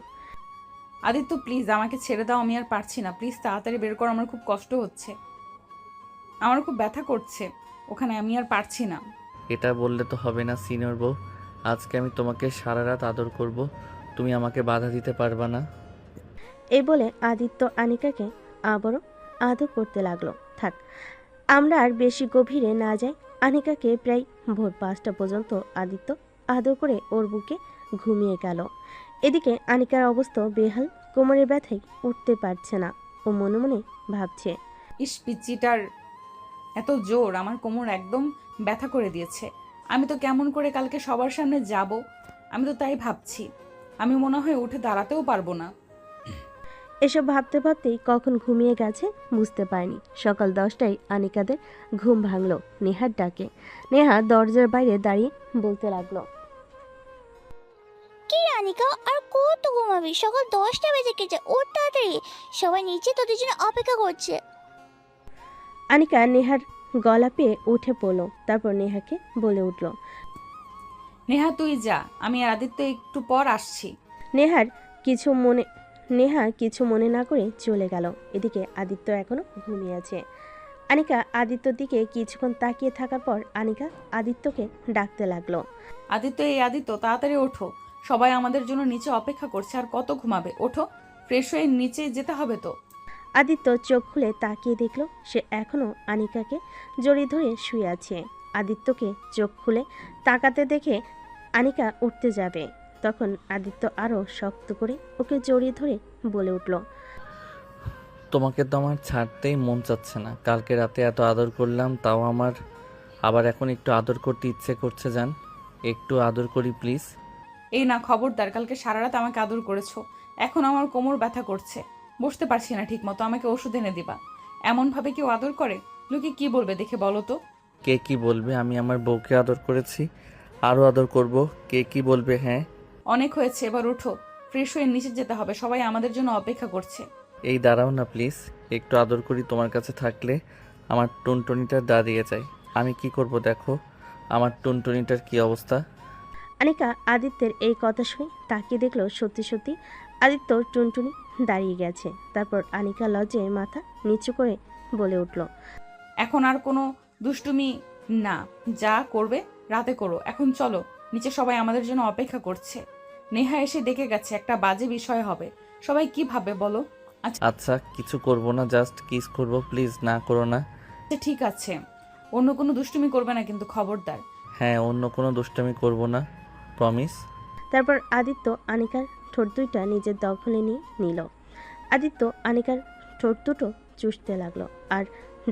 আদিত্য প্লিজ আমাকে ছেড়ে দাও, আমি আর পারছি না, প্লিজ তাড়াতাড়ি বের করো, আমার খুব কষ্ট হচ্ছে, আমার খুব ব্যথা করছে ওখানে, আমি আর পারছি না।
এটা বললে তো হবে না সিনিয়র বউ, আজকে আমি তোমাকে সারা রাত আদর করব, তুমি আমাকে বাধা দিতে পারবা না।
এই বলে আদিত্য আনিকাকে আবারও আদর করতে লাগলো। থাক, আমরা আর বেশি গভীরে না যাই। আনিকাকে প্রায় ভোর 5টা পর্যন্ত আদিত্য আদর করে ওর বুকে ঘুমিয়ে গেল। এদিকে আনিকার অবস্থা বেহাল, কোমরের ব্যথায় উঠতে পারছে না। ও মনে মনে ভাবছে,
ইস পিচ্চিটার এত জোর, আমার কোমর একদম ব্যথা করে দিয়েছে। আমি তো কেমন করে কালকে সবার সামনে যাব, আমি তো তাই ভাবছি, আমি মনে হয় উঠে দাঁড়াতেও পারবো না।
এসব ভাবতে ভাবতেই কখন ঘুমিয়ে গেছে বুঝতে পারেনি। সকাল 10টায় আনিকাদের ঘুম ভাঙলো নেহার ডাকে। নেহা দরজার বাইরে দাঁড়িয়ে বলতে লাগলো,
কি আনিকা, আর কত ঘুমাবি? সকাল 10টা বেজে গেছে, ওর তাড়াতাড়ি, সবাই নিচে তোদের জন্য অপেক্ষা করছে।
আনিকা নেহার গলা পেয়ে উঠে পড়ল। তারপর নেহাকে বলে উঠল,
নেহা তুই যা, আমি আর আদিত্য একটু পর আসছি।
নেহা কিছু মনে না করে চলে গেল। এদিকে আদিত্য এখনো ঘুমিয়ে আছে। আনিকা আদিত্যর দিকে কিছুক্ষণ তাকিয়ে থাকার পর আনিকা আদিত্যকে ডাকতে লাগলো,
আদিত্য এই আদিত্য তাড়াতাড়ি ওঠো, সবাই আমাদের জন্য নিচে অপেক্ষা করছে, আর কত ঘুমাবে, ওঠো, ফ্রেশ হয়ে নিচে যেতে হবে তো।
আদিত্য চোখ খুলে তাকিয়ে দেখলো সে এখনো আনিকাকে জড়িয়ে ধরে শুয়ে আছে। আদিত্যকে চোখ খুলে তাকাতে দেখে আনিকা উঠতে যাবে, তখন আদিত্য আরো শক্ত করে ওকে জড়িয়ে ধরে বলে উঠল,
তোমাকে তো আমার ছাড়তেই মন চাচ্ছে না। কালকে রাতে এত আদর করলাম, তাও আমার আবার এখন একটু আদর করতে ইচ্ছে করছে। জান, একটু আদর করি প্লিজ।
এই না, খবরদার, কালকে সারা রাত আমাকে আদর করেছো, এখন আমার কোমর ব্যথা করছে, বসতে পারছি না ঠিক মতো, আমাকে ওষুধ এনে দিবা। এমনভাবে কেউ আদর করে? লোকে কি বলবে দেখে বলো তো।
কে কি বলবে? আমি আমার বউকে আদর করেছি, আরও আদর করব, কে কি বলবে? হ্যাঁ
অনেক হয়েছে, এবার ওঠো, ফ্রেশ হয়ে নিচে যেতে হবে, সবাই আমাদের জন্য অপেক্ষা করছে।
এই দাঁড়াও না প্লিজ, একটু আদর করি। তোমার কাছে থাকলে আমার টুনটুনিটা দাঁড়িয়ে যায়। আমি কি করব দেখো, আমার টুনটুনিটার কি অবস্থা।
আনিকা আদিত্যের এই কথা শুনে তাকিয়ে দেখলো সত্যি সত্যি আদিত্য টুনটুনি দাঁড়িয়ে গেছে। তারপর আনিকা লজ্জায় মাথা নিচু করে বলে উঠল,
এখন আর কোনো দুষ্টুমি না, যা করবে রাতে করো, এখন চলো নিচে, সবাই আমাদের জন্য অপেক্ষা করছে। নেহা এসে ডেকে গেছে, একটা বাজে বিষয় হবে, সবাই কি ভাবে বলো।
আচ্ছা কিছু করব না, জাস্ট কিস করব, প্লিজ না করো না।
ঠিক আছে, অন্য কোনো দুষ্টুমি করবে না কিন্তু, খবরদার।
হ্যাঁ, অন্য কোনো দুষ্টামি করব না, প্রমিস।
তারপর আদিত্য আনিকার ঠোঁট দুইটা নিজের দখলে নিয়ে নিল। আদিত্য আনিকার ঠোঁট দুটো চুষতে লাগলো আর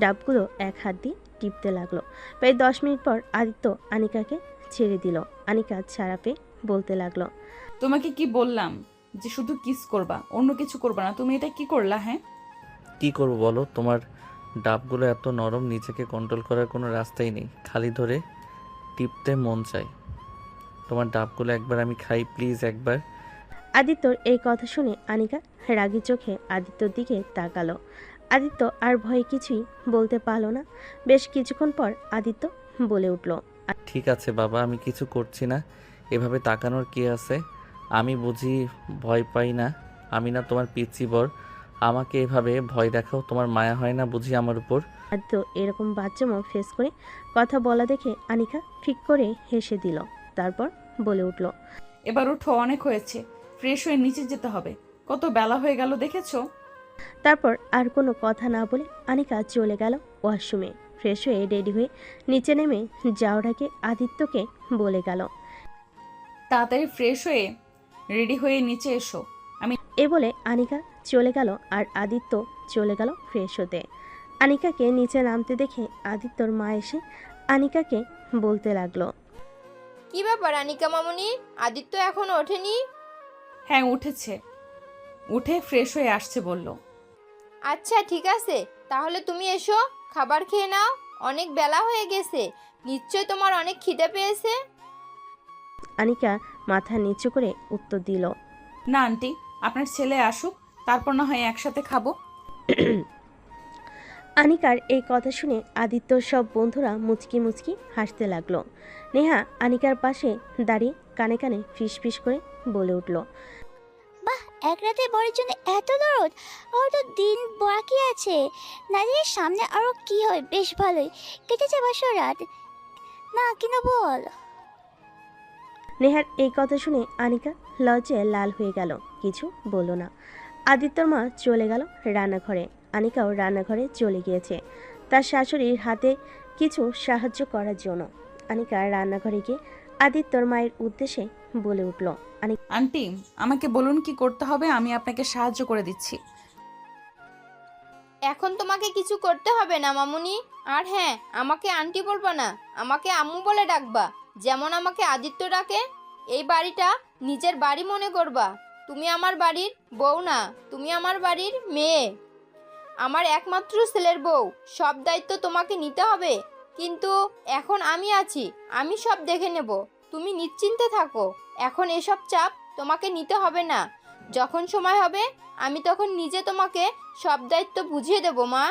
ডাবগুলো এক হাত দিয়ে টিপতে লাগলো। প্রায় 10 মিনিট পর আদিত্য আনিকাকে ছেড়ে দিল। আনিকা ছাড়া পেয়ে বলতে লাগলো,
তোমাকে কি বললাম যে শুধু কিস করবা, অন্য কিছু করবা না, তুমি এটা কি করলা? হ্যাঁ
কি করব বলো, তোমার ডাবগুলো এত নরম, নিজেকে কন্ট্রোল করার কোনো রাস্তাই নেই, খালি ধরে টিপতে মন চায়। তোমার ডাবগুলো একবার আমি খাই প্লিজ একবার।
আদিত্যর এই কথা শুনে আনিকা রাগী চোখে আদিত্যর দিকে তাকালো। আদিত্য আর ভয়ে কিছুই বলতে পারলো না। বেশ কিছুক্ষণ পর আদিত্য বলে উঠল,
ঠিক আছে বাবা, আমি কিছু করছি না। এভাবে তাকানোর কি আছে? আমি বুঝি ভয় পাই না? আমি না তোমার পিচ্চি বর? আমাকে এভাবে ভয় দেখাও, তোমার মায়া হয় না বুঝি আমার উপর?
আদিত্য এরকম বাচ্চামো ফেস করে কথা বলা দেখে আনিকা ঠিক করে হেসে দিল। তারপর বলে উঠল,
এবার উঠো, অনেক হয়েছে, ফ্রেশ হয়ে নিচে যেতে হবে, কত বেলা হয়ে গেল দেখেছো?
তারপর আর কোনো কথা না বলে আনিকা চলে গেল ওয়াশরুমে। ফ্রেশ হয়ে রেডি হয়ে নিচে নেমে যাওয়ার আগে আদিত্যকে বলে গেল,
তাড়াতাড়ি ফ্রেশ হয়ে রেডি হয়ে নিচে এসো।
এ বলে আনিকা চলে গেল আর আদিত্য চলে গেল ফ্রেশ হতে। আনিকাকে নিচে নামতে দেখে আদিত্যর মা এসে আনিকাকে বলতে লাগলো,
কি ব্যাপার আনিকা মামুনি, আদিত্য এখনো ওঠেনি?
হ্যাঁ উঠেছে, উঠে ফ্রেশ হয়ে আসছে বলল।
আচ্ছা ঠিক আছে, তাহলে তুমি এসো, খাবার খেয়ে নাও, অনেক বেলা হয়ে গেছে, নিশ্চয় তোমার অনেক খিদে পেয়েছে।
আনিকা মাথা নিচু করে উত্তর দিল,
না আন্টি, আপনার ছেলে আসুক, তারপর না হয় একসাথে খাবো।
আনিকার এই কথা শুনে আদিত্যর সব বন্ধুরা মুচকি মুচকি হাসতে লাগলো। নেহা আনিকার পাশে দাঁড়িয়ে কানে কানে ফিস ফিস করে বলে উঠল,
বাহ, এক রাতে বরের জন্য এত দরদ! ওর তো দিন বাকি আছে। নাদিয়ার সামনে আরও কি হয়, বেশ ভালোই কেটেছে বাসর রাত। না কিনা বল?
নেহার এই কথা শুনে আনিকা লজ্জায় লাল হয়ে গেল, কিছু বলল না। আদিত্যর মা চলে গেল রান্নাঘরে। আনিকাও রান্নাঘরে চলে গিয়েছে তার শাশুড়ির হাতে কিছু সাহায্য করার জন্য। আনিকা রান্নাঘরে গিয়ে আদিত্যর মায়ের উদ্দেশ্যে বলে উঠল,
আন্টি, আমাকে বলুন কি করতে হবে, আমি আপনাকে সাহায্য করে দিচ্ছি।
এখন তোমাকে কিছু করতে হবে না মামুনি। আর হ্যাঁ, আমাকে আন্টি বলবা না, আমাকে আম্মু বলে ডাকবা, যেমন আমাকে আদিত্য ডাকে। এই বাড়িটা নিজের বাড়ি মনে করবা। তুমি আমার বাড়ির বউ না, তুমি আমার বাড়ির মেয়ে, আমার একমাত্র ছেলের বউ। সব দায়িত্ব তোমাকে নিতে হবে, কিন্তু এখন আমি আছি, আমি সব দেখে নেব, তুমি নিশ্চিন্তে থাকো। এখন এসব চাপ তোমাকে নিতে হবে না, যখন সময় হবে আমি তখন নিজে তোমাকে সব দায়িত্ব বুঝিয়ে দেব মা।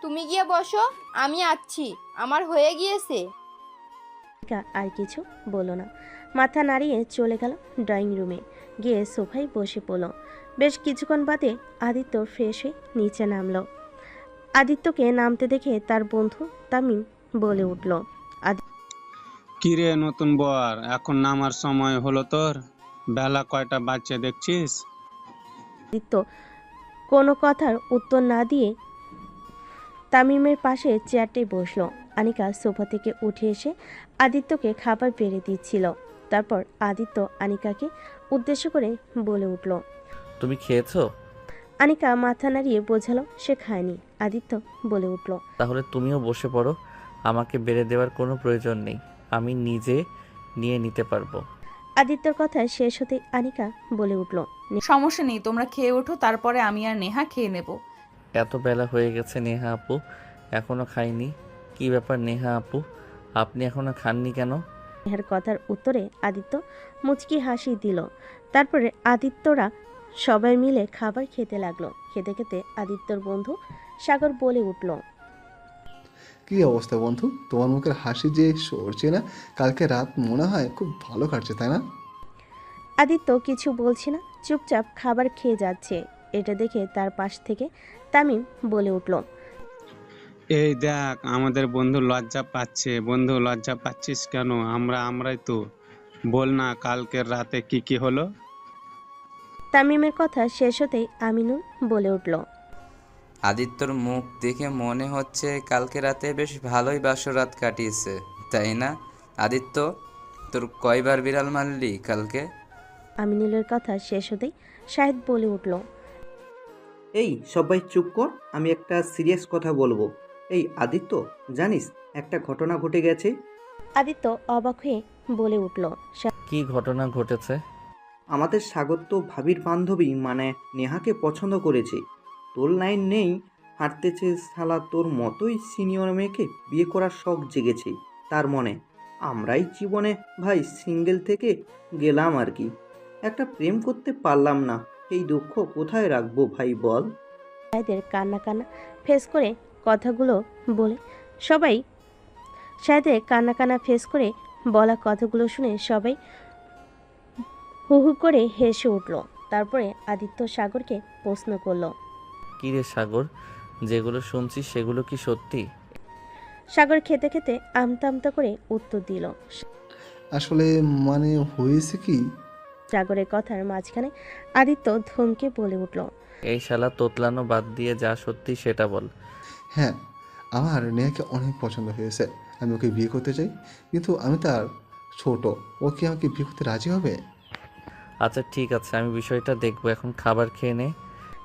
তুমি গিয়ে বসো, আমি আসছি, আমার হয়ে গিয়েছে।
আনিকা আর কিছু বলল না, মাথা নাড়িয়ে চলে গেল ড্রয়িং রুমে, গিয়ে সোফায় বসে পড়ল। বেশ কিছুক্ষণ বাদে আদিত্য ফ্রেশ হয়ে নিচে নামলো। আদিত্যকে নামতে দেখে তার বন্ধু তামিম বলে উঠল,
কিরে নতুন বর, এখন নামার সময় হলো তোর? বেলা কয়টা বাজছে দেখছিস?
আদিত্য কোনো কথার উত্তর না দিয়ে তামিমের পাশে চেয়ারটায় বসলো। আনিকা সোফা থেকে উঠে এসে আদিত্যকে খাবার বেড়ে দিচ্ছিল। তারপর আদিত্য আনিকাকে উদ্দেশ্য করে বলে উঠল,
তুমি খেয়েছো?
আনিকা মাথা নাড়িয়ে বোঝালো সে খায়নি। আদিত্য বলে উঠল,
তাহলে তুমিও বসে পড়ো, আমাকে বেড়ে দেওয়ার কোনো প্রয়োজন নেই, আমি নিজে নিয়ে নিতে পারবো।
আদিত্যর কথা শেষ হতে আনিকা বলে উঠল,
সমস্যা নেই, তোমরা খেয়ে ওঠো, তারপরে আমি আর নেহা খেয়ে নেব।
এত বেলা হয়ে গেছে নেহা আপু, এখনো খাইনি? কি ব্যাপার নেহা আপু, আপনি এখনো খাননি কেন?
নেহার কথার উত্তরে আদিত্য মুচকি হাসি দিল। তারপরে আদিত্যরা সবাই মিলে খাবার খেতে লাগলো। খেতে খেতে আদিত্যর বন্ধু সাগর বলে উঠল,
কি অবস্থা বন্ধু, তোমার মুখের হাসি যে সরছে না, কালকে রাত মনে হয় খুব ভালো কাটছে তাই না?
আদিত্য কিছু বলছে না, চুপচাপ খাবার খেয়ে যাচ্ছে। এটা দেখে তার পাশ থেকে তামিম বলে উঠল,
এই দেখ, আমাদের বন্ধু লজ্জা পাচ্ছে। বন্ধু লজ্জা পাচ্ছিস কেন? আমরাই তো। বল না কালকের রাতে কি কি হলো?
তামিমের কথা শেষ হতেই আমিনুল বলে উঠল,
আদিত্যর মুখ দেখে মনে হচ্ছে কালকে রাতে বেশ ভালোই বাসর রাত কাটিয়েছে, তাই না? আদিত্য, তোর কয়বার বিড়াল মারলি কালকে?
আমিনুলের কথা শেষ হতেই শাহেদ বলে উঠল,
এই সবাই চুপ কর, আমি একটা সিরিয়াস কথা বলবো। এই আদিত্য, জানিস একটা ঘটনা ঘটে গেছে?
আদিত্য অবাক হয়ে বলে উঠল,
কি ঘটনা ঘটেছে?
আমাদের স্বাগত ভাবির বান্ধবী মানে নেহাকে পছন্দ করেছে। তোর লাইন নেই, হাঁটতেছে শালা তোর মতোই সিনিয়র মেয়েকে বিয়ে করার শখ জেগেছে তার মনে। আমরাই জীবনে ভাই সিঙ্গেল থেকে গেলাম আর কি, একটা প্রেম করতে পারলাম না, এই দুঃখ কোথায় রাখবো ভাই বল।
সাহেদের কান্না কান্না ফেস করে কথাগুলো বলে সবাই সাহেদের কান্না কান্না ফেস করে বলা কথাগুলো শুনে সবাই হু হু করে হেসে উঠল। তারপরে আদিত্য সাগরকে প্রশ্ন করলো।
কী রে সাগর, যেগুলো শুনছি সেগুলো কি সত্যি?
সাগর খেতে খেতে আমতা আমতা করে উত্তর দিল।
আসলে মানে হয়েছে কি,
সাগরের কথার মাঝখানে আদিত্য ধমকে বলে উঠল।
এই শালা তোতলানো বাদ দিয়ে যা সত্যি সেটা বল।
হ্যাঁ আমার নেহাকে অনেক পছন্দ হয়েছে, আমি ওকে বিয়ে করতে চাই, কিন্তু আমি তার ছোট, ও কি আমাকে বিয়ে করতে রাজি হবে?
আচ্ছা ঠিক আছে, আমি বিষয়টা দেখবো, এখন খাবার খেয়ে নে।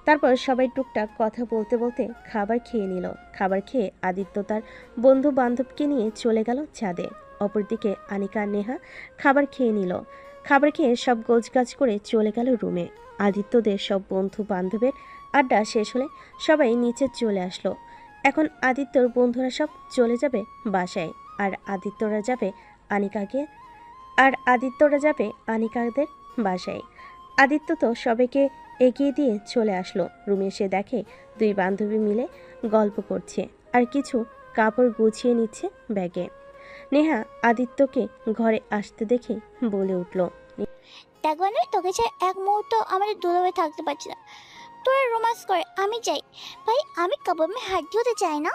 তারপর সবাই টুকটাক কথা বলতে বলতে খাবার খেয়ে নিল। খাবার খেয়ে আদিত্য তার বন্ধু বান্ধবকে নিয়ে চলে গেল ছাদে। অপরদিকে আনিকা আর নেহা খাবার খেয়ে নিল। খাবার খেয়ে সব গোছগাছ করে চলে গেল রুমে। আদিত্যদের সব বন্ধু বান্ধবের আড্ডা শেষ হলে সবাই নিচে চলে আসলো। এখন আদিত্যর বন্ধুরা সব চলে যাবে বাসায়, আর আদিত্যরা যাবে আনিকাদের বাসায়। আদিত্য তো সবাইকে এগিয়ে দিয়ে চলে আসলো। রুমে এসে দেখে দুই বান্ধবী মিলে গল্প করছে আর কিছু কাপড় গুছিয়ে নিচ্ছে ব্যাগে। নেহা আদিত্যকে ঘরে আসতে দেখে বলে উঠল।
দেখ বান্ধবী, তোকে ছাড়া এক মুহূর্ত আমাদের দূরে থাকতে পারছি না। তোরা রোমান্স করে, আমি চাই ভাই, আমি কাবাবে হাড্ডি হতে চাই না।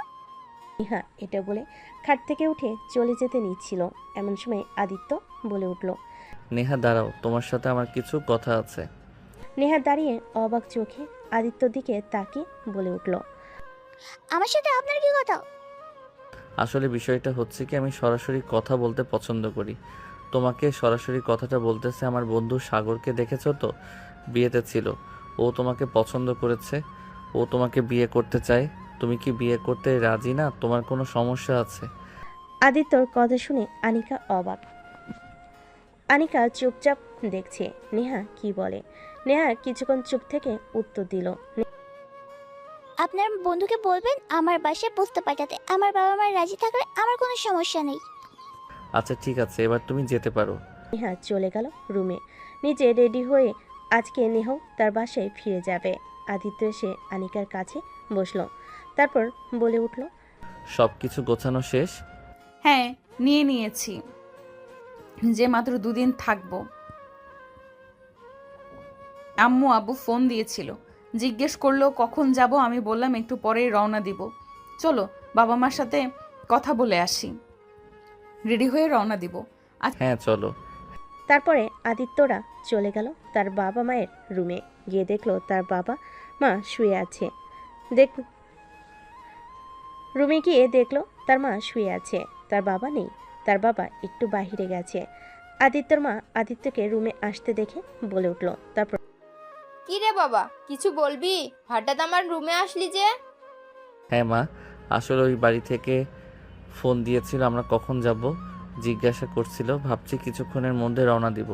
নেহা এটা বলে খাট থেকে উঠে চলে যেতে নিচ্ছিল, এমন সময় আদিত্য বলে উঠল।
নেহা দাঁড়াও, তোমার সাথে আমার কিছু কথা আছে।
নেহা দাঁড়িয়ে অবাক চোখে আদিত্যর দিকে তাকিয়ে বলে উঠল।
আমার সাথে আপনার কি কথা?
আসলে বিষয়টা হচ্ছে কি, আমি সরাসরি কথা বলতে পছন্দ করি। তোমাকে সরাসরি কথাটা বলতেছে আমার বন্ধু সাগরকে দেখেছো তো, বিয়েতে ছিল, ও তোমাকে পছন্দ করেছে, ও তোমাকে বিয়ে করতে চায়। তুমি কি বিয়ে করতে রাজি না? তোমার কোনো সমস্যা আছে?
আদিত্যর কথা শুনে আনিকা অবাক। আনিকা চুপচাপ দেখছে নেহা কি বলে। নেহা কিছুক্ষণ চুপ থেকে উত্তর দিল।
আপনার বন্ধুকে বলবেন আমার বাসায় বুঝতে পাঠাতে, আমার বাবা মা রাজি থাকলে আমার কোনো সমস্যা নেই।
আচ্ছা ঠিক আছে, এবার তুমি যেতে পারো।
নেহা চলে গেল রুমে। নিজে রেডি হয়ে আজকে নেহাও তার বাসায় ফিরে যাবে। আদিত্য এসে আনিকার কাছে বসলো, তারপর বলে উঠল।
সব কিছু গোছানো শেষ?
হ্যাঁ, নিয়ে নিয়েছি, যে মাত্র 2 দিন থাকবো। আম্মু আব্বু ফোন দিয়েছিল, জিজ্ঞেস করলো কখন যাব। আমি বললাম একটু পরেই রওনা দিব, চলো বাবা মার সাথে কথা বলে আসি, রেডি হয়ে রওনা দিব।
হ্যাঁ চলো।
তারপরে আদিত্যরা চলে গেল তার বাবা মায়ের রুমে। গিয়ে দেখলো তার বাবা মা শুয়ে আছে। রুমে গিয়ে দেখলো তার মা শুয়ে আছে, তার বাবা নেই, তার বাবা একটু বাহিরে গেছে। আদিত্যর মা আদিত্যকে রুমে আসতে দেখে বলে উঠল। তারপর,
কি রে বাবা, কিছু বলবি? হঠাৎ আমার রুমে আসলি যে?
হ্যাঁ মা, আসলে ওই বাড়ি থেকে ফোন দিয়েছিল, আমরা কখন যাব জিজ্ঞাসা করছিল, ভাবছি কিছুক্ষণের মধ্যে রওনা দিব।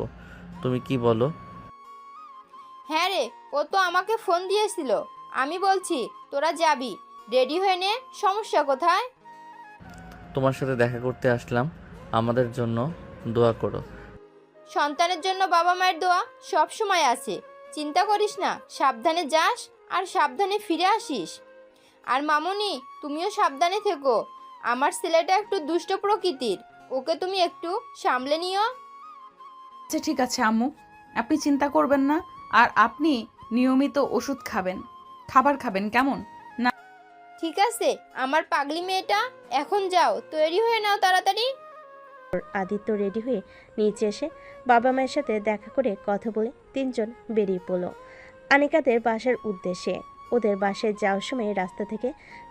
তুমি কি বলো?
হ্যাঁ রে, ও তো আমাকে ফোন দিয়েছিল। আমি বলছি তোরা যাবি, রেডি হয়ে নে, সমস্যা কোথায়?
তোমার সাথে দেখা করতে আসলাম, আমাদের জন্য দোয়া করো।
সন্তানের জন্য বাবা মায়ের দোয়া সব সময় আছে, চিন্তা করিস না। সাবধানে যাস আর সাবধানে ফিরে আসিস। আর মামুনি, তুমিও সাবধানে থেকো। আমার ছেলেটা একটু দুষ্ট প্রকৃতির, ওকে তুমি একটু সামলে নিও।
আচ্ছা ঠিক আছে আম্মু, আপনি চিন্তা করবেন না। আর আপনি নিয়মিত ওষুধ খাবেন, খাবার খাবেন, কেমন? না
ঠিক আছে আমার পাগলি মেয়েটা, এখন যাও, তৈরি হয়ে নাও তাড়াতাড়ি।
আদিত্য রেডি হয়ে নিচে এসে বাবা মায়ের সাথে দেখা করে কথা বলে তিনজন বেরিয়ে পড়ল আনিকাদের বাসার উদ্দেশ্যে। ওদের বাসায় যাওয়ার সময় রাস্তা থেকে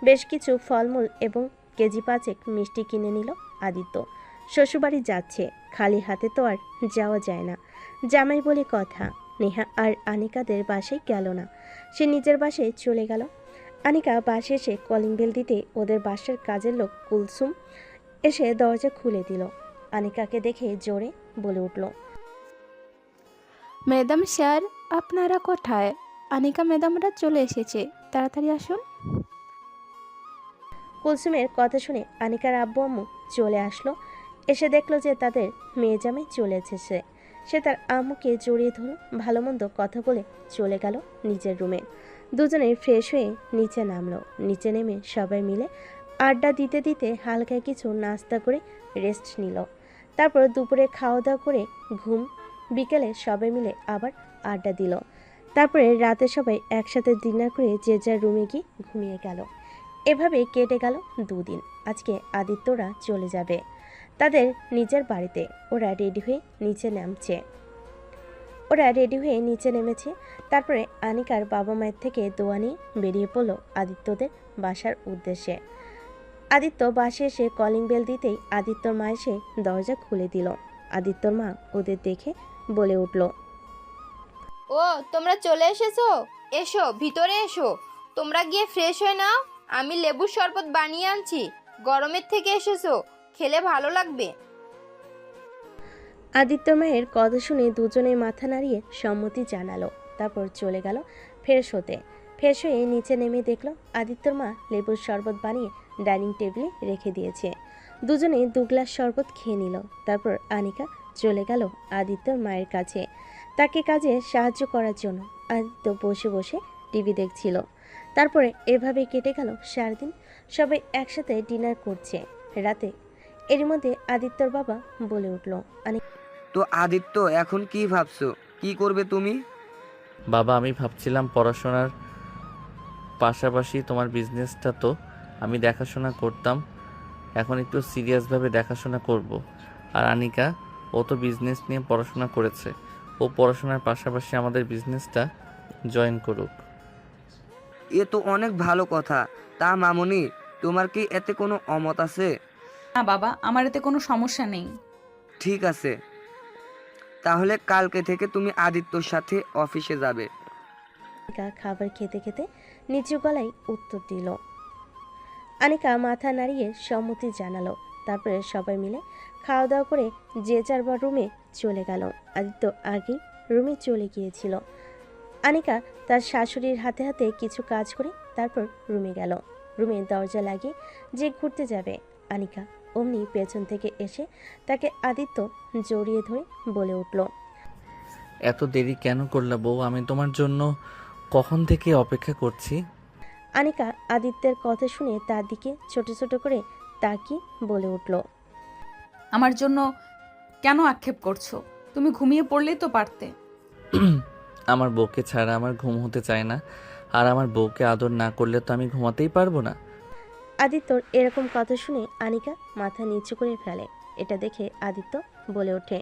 বেশ কিছু ফলমূল এবং কেজি 5 মিষ্টি কিনে নিল আদিত্য। শ্বশুরবাড়ি যাচ্ছে, খালি হাতে তো আর যাওয়া যায় না, জামাই বলে কথা। নেহা আর আনিকাদের বাসায় গেল না, সে নিজের বাসায় চলে গেল। আনিকা বাসে এসে কলিং বেল দিতে ওদের বাসার কাজের লোক কুলসুম এসে দরজা খুলে দিল। আনিকাকে দেখে জোরে বলে উঠল।
ম্যাডাম স্যার, আপনারা কোথায়? আনিকা ম্যাডামরা চলে এসেছে, তাড়াতাড়ি আসুন।
কুলসুমের কথা শুনে আনিকার আব্বু আম্মু চলে আসলো এসে দেখলো যে তাদের মেয়ে জামাই চলে এসেছে। সে তার আম্মুকে জড়িয়ে ধরল, ভালো মন্দ কথা বলে চলে গেল নিজের রুমে। দুজনে ফ্রেশ হয়ে নিচে নামলো। নিচে নেমে সবাই মিলে আড্ডা দিতে দিতে হালকা কিছু নাস্তা করে রেস্ট নিল। তারপর দুপুরে খাওয়া দাওয়া করে ঘুম। বিকেলে সবাই মিলে আবার আড্ডা দিল। তারপরে রাতে সবাই একসাথে ডিনার করে যে যার রুমে গিয়ে ঘুমিয়ে গেল। এভাবেই কেটে গেল 2 দিন। আজকে আদিত্যরা চলে যাবে তাদের নিজের বাড়িতে। ওরা রেডি হয়ে নিচে নেমেছে। তারপরে আনিকার বাবা মায়ের থেকে দোয়া নিয়ে বেরিয়ে পড়ল আদিত্যদের বাসার উদ্দেশ্যে। আদিত্য বাসে এসে কলিং বেল দিতেই আদিত্যর মা এসে দরজা খুলে দিল। আদিত্যর মা ওদের দেখে বলে উঠল,
ও তোমরা চলে এসেছো, এসো ভিতরে এসো। তোমরা গিয়ে ফ্রেশ হয়ে নাও, আমি লেবুর শরবত বানিয়ে আনছি। গরমের থেকে এসেছো, খেলে ভালো লাগবে।
আদিত্য মায়ের কথা শুনে দুজনে মাথা নাড়িয়ে সম্মতি জানালো। তারপর চলে গেল ফ্রেশ হতে। ফ্রেশ হয়ে নিচে নেমে দেখলো আদিত্যর মা লেবুর শরবত বানিয়ে ডাইনিং টেবিলে রেখে দিয়েছে। দুজনে 2 গ্লাস শরবত খেয়ে নিল। তারপর আনিকা চলে গেল আদিত্যর মায়ের কাছে, তাকে কাজে সাহায্য করার জন্য। আদিত্য বসে বসে টিভি দেখছিল। তারপরে এভাবে কেটে গেল 4 দিন। সবাই একসাথে ডিনার করছে রাতে। এর মধ্যে আদিত্যর বাবা বলে উঠল,
তো আদিত্য, এখন কি ভাবছো, কি করবে তুমি?
বাবা, আমি ভাবছিলাম পড়াশোনার পাশাপাশি তোমার বিজনেসটা তো আমি দেখাশোনা করতাম, এখন একটু সিরিয়াসভাবে দেখাশোনা করব। আর আনিকা, ও তো বিজনেস নিয়ে পড়াশোনা করেছে, ও পড়াশোনার পাশাপাশি আমাদের বিজনেসটা জয়েন করুক।
এ তো অনেক ভালো কথা। তা মামুনি, তোমার কি এতে কোনো অমত আছে?
না বাবা, আমার এতে কোনো সমস্যা নেই।
ঠিক আছে, তাহলে কালকে থেকে তুমি আদিত্যর সাথে অফিসে যাবে।
আনিকা খাবার খেতে খেতে নিচু গলায় উত্তর দিল। আনিকা মাথা নাড়িয়ে সম্মতি জানালো। তারপরে সবাই মিলে খাওয়া দাওয়া করে যে যার রুমে চলে গেল। আদিত্য আগেই রুমে চলে গিয়েছিল। আনিকা তার শাশুড়ির হাতে হাতে কিছু কাজ করে তারপর রুমে গেল। রুমে দরজা লাগিয়ে যে ঘুরতে যাবে আনিকা, অমনি পেছন থেকে এসে তাকে আদিত্য জড়িয়ে ধরে বলে উঠল,
এত দেরি কেন করলা বউ? আমি তোমার জন্য কখন থেকে অপেক্ষা করছি।
আনিকা আদিত্যের কথা শুনে তার দিকে ছোট ছোট করে তাকিয়ে বলে উঠল,
আমার জন্য কেন আক্ষেপ করছো? তুমি ঘুমিয়ে পড়লেই তো পারতে।
আমার বউকে ছাড়া আমার ঘুম হতে চায় না, আর আমার বউকে আদর না করলে তো আমি ঘুমাতেই পারবো না।
আদিত্যর এরকম কথা শুনে আনিকা মাথা নিচু করে ফেলে। এটা দেখে আদিত্য বলে ওঠে,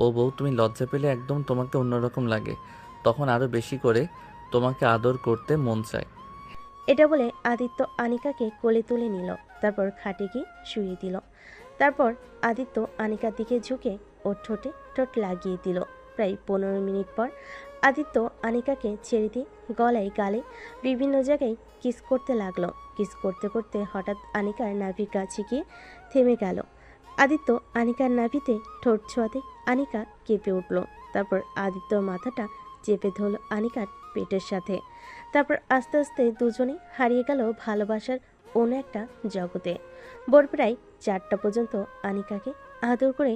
ও বউ, তুমি লজ্জা পেলে একদম তোমাকে অন্যরকম লাগে, তখন আরো বেশি করে তোমাকে আদর করতে মন চায়।
এটা বলে আদিত্য আনিকাকে কোলে তুলে নিল। তারপর খাটে গিয়ে শুয়ে দিল। তারপর আদিত্য আনিকার দিকে ঝুঁকে ওর ঠোঁটে ঠোঁট লাগিয়ে দিল। প্রায় 15 মিনিট পর আদিত্য আনিকাকে ছেড়ে দিয়ে গলায় গালে বিভিন্ন জায়গায় কিস করতে লাগলো। কিস করতে করতে হঠাৎ আনিকার নাভির কাছে গিয়ে থেমে গেল। আদিত্য আনিকার নাভিতে ঠোঁট ছোঁয়াতে আনিকা কেঁপে উঠল। তারপর আদিত্যর মাথাটা চেপে ধরল আনিকার পেটের সাথে। তারপর আস্তে আস্তে দুজনেই হারিয়ে গেল ভালোবাসার অন্য একটা জগতে। ভোর প্রায় 4টা পর্যন্ত আনিকাকে আদর করে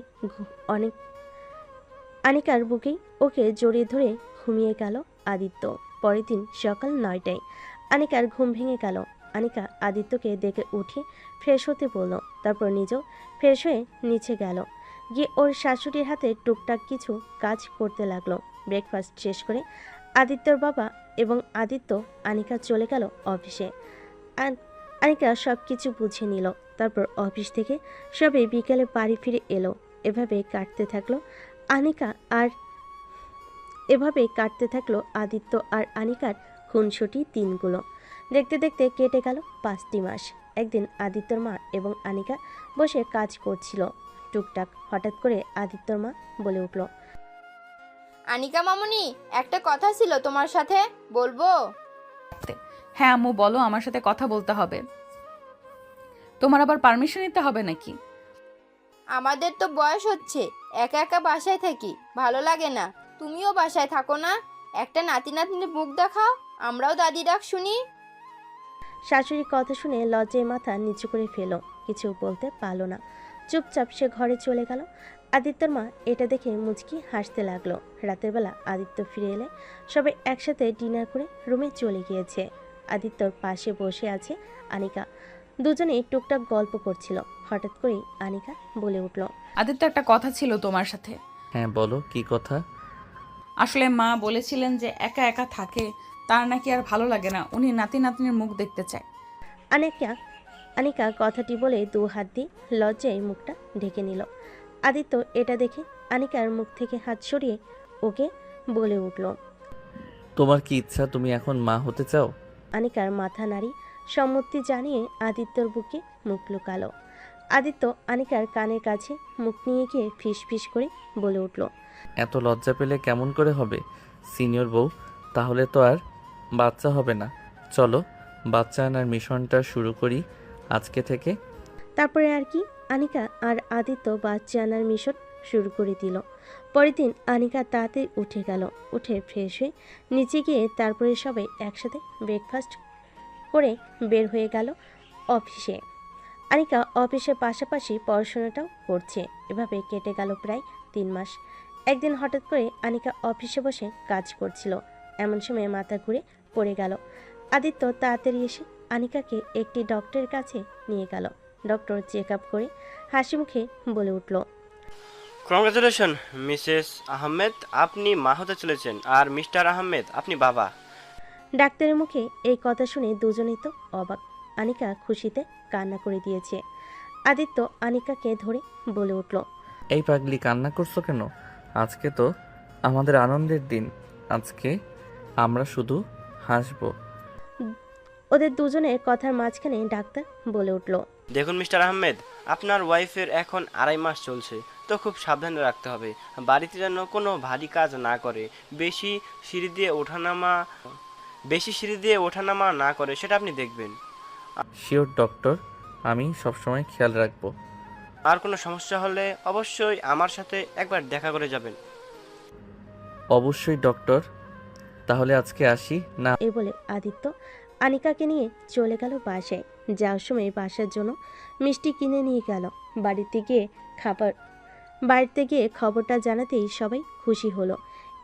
আনিকার বুকেই ওকে জড়িয়ে ধরে ঘুমিয়ে গেল আদিত্য। পরের দিন সকাল 9টায় আনিকার ঘুম ভেঙে গেল। আনিকা আদিত্যকে দেখে উঠে ফ্রেশ হতে বলল। তারপর নিজেও ফ্রেশ হয়ে নিচে গেল। গিয়ে ওর শাশুড়ির হাতে টুকটাক কিছু কাজ করতে লাগলো। ব্রেকফাস্ট শেষ করে আদিত্যর বাবা এবং আদিত্য আনিকা চলে গেল অফিসে। আনিকা সব কিছু বুঝে নিল। তারপর অফিস থেকে সবাই বিকেলে বাড়ি ফিরে এলো। এভাবে কাটতে থাকলো আদিত্য আর আনিকার খুনসুটি দিনগুলো। দেখতে দেখতে কেটে গেল 5টি মাস। একদিন আদিত্যর মা এবং আনিকা বসে কাজ করছিল টুকটাক। হঠাৎ করে আদিত্যর মা বলে উঠল,
আনিকা মামুনি, একটা কথা ছিল তোমার সাথে, বলবো?
হ্যাঁ আম্মু বলো, আমার সাথে কথা বলতে হবে। তোমার আবার পারমিশন নিতে হবে নাকি?
আমাদের তো বয়স হচ্ছে, একা একা বাসায় থাকি, ভালো লাগে না। তুমিও বাসায় থাকো না, একটা নাতি নাতনির মুখ দেখাও, আমরাও দাদি ডাক শুনি।
শাশুড়ির কথা শুনে লজ্জায় মাথা নিচু করে ফেলো। কিছু বলতে পারলো না। চুপচাপ সে ঘরে চলে গেল। আদিত্যর মা এটা দেখে মুচকি হাসতে লাগলো। রাতের বেলা আদিত্য ফিরে এলে সবাই একসাথে ডিনার করে রুমে চলে গিয়েছে। আদিত্যর পাশে বসে আছে আনিকা। দুজনেই টুকটাক গল্প করছিল। হঠাৎ করেই আনিকা বলে উঠল,
আদিত্য, একটা কথা ছিল তোমার সাথে।
হ্যাঁ বলো, কি কথা?
আসলে মা বলেছিলেন যে একা একা থাকে, তার নাকি আর ভালো লাগে না, উনি নাতি নাতনির মুখ দেখতে চায়।
আনিকা কথাটি বলে 2 হাত দিয়ে লজ্জায় মুখটা ঢেকে নিল। আদিত্য এটা দেখে আনিকার মুখ থেকে হাত সরিয়ে ওকে বলে উঠল,
তোমার কি ইচ্ছা, তুমি এখন মা হতে চাও?
আনিকার মাথা নাড়ি সম্মতি জানিয়ে আদিত্যর বুকে মুখ লুকালো। আদিত্য আনিকার কানের কাছে মুখ নিয়ে গিয়ে ফিস ফিস করে বলে উঠল,
এত লজ্জা পেলে কেমন করে হবে সিনিয়র বউ? তাহলে তো আর বাচ্চা হবে না। চলো বাচ্চা আনার মিশনটা শুরু করি আজকে থেকে।
তারপরে আর কি, আনিকা আর আদিত্য বাচ্চা আনার মিশন শুরু করে দিল। পরের দিন আনিকা তাড়াতাড়ি উঠে গেল। উঠে ফ্রেশ হয়ে নিচে গিয়ে তারপরে সবাই একসাথে ব্রেকফাস্ট করে বের হয়ে গেল অফিসে। আনিকা অফিসের পাশাপাশি পড়াশোনাটাও করছে। এভাবে কেটে গেল প্রায় 3 মাস। একদিন হঠাৎ করে আনিকা অফিসে বসে কাজ করছিল। এমন সময় মাথা ঘুরে পড়ে গেল। আদিত্য তাড়াতাড়ি এসে আনিকাকে একটি ডক্টরের কাছে নিয়ে গেল। ডক্টর চেক আপ করে হাসি মুখে বলে উঠল,
কংগ্রাচুলেশন মিসেস আহমেদ, আপনি মা হতে চলেছেন, আর মিস্টার আহমেদ আপনি বাবা।
ডাক্তারের মুখে এই কথা শুনে দুজনেই তো অবাক। আনিকা খুশিতে কান্না করে দিয়েছে। আদিত্য আনিকাকে ধরে বলে উঠল,
এই পাগলি, কান্না করছো কেন? আজকে তো আমাদের আনন্দের দিন, আজকে আমরা শুধু হাসবো।
ওদের দুজনের কথার মাঝখানে ডাক্তার বলে উঠল,
দেখুন মিস্টার আহমেদ, আপনার ওয়াইফের এখন 2.5 মাস চলছে, তো খুব সাবধানে রাখতে হবে। বাড়িতে যেন কোনো ভারী কাজ না করে, বেশি সিঁড়ি দিয়ে ওঠানামা না করে, সেটা আপনি দেখবেন।
শিওর ডক্টর, আমি সবসময় খেয়াল রাখবো।
আর কোনো সমস্যা হলে অবশ্যই আমার সাথে একবার দেখা করে যাবেন।
অবশ্যই ডক্টর, তাহলে আজকে আসি না?
এই বলে আদিত্য আনিকাকে নিয়ে চলে গেল বাসায়। যাওয়ার সময় বাসার জন্য মিষ্টি কিনে নিয়ে গেল। বাড়িতে গিয়ে খবরটা জানাতেই সবাই খুশি হলো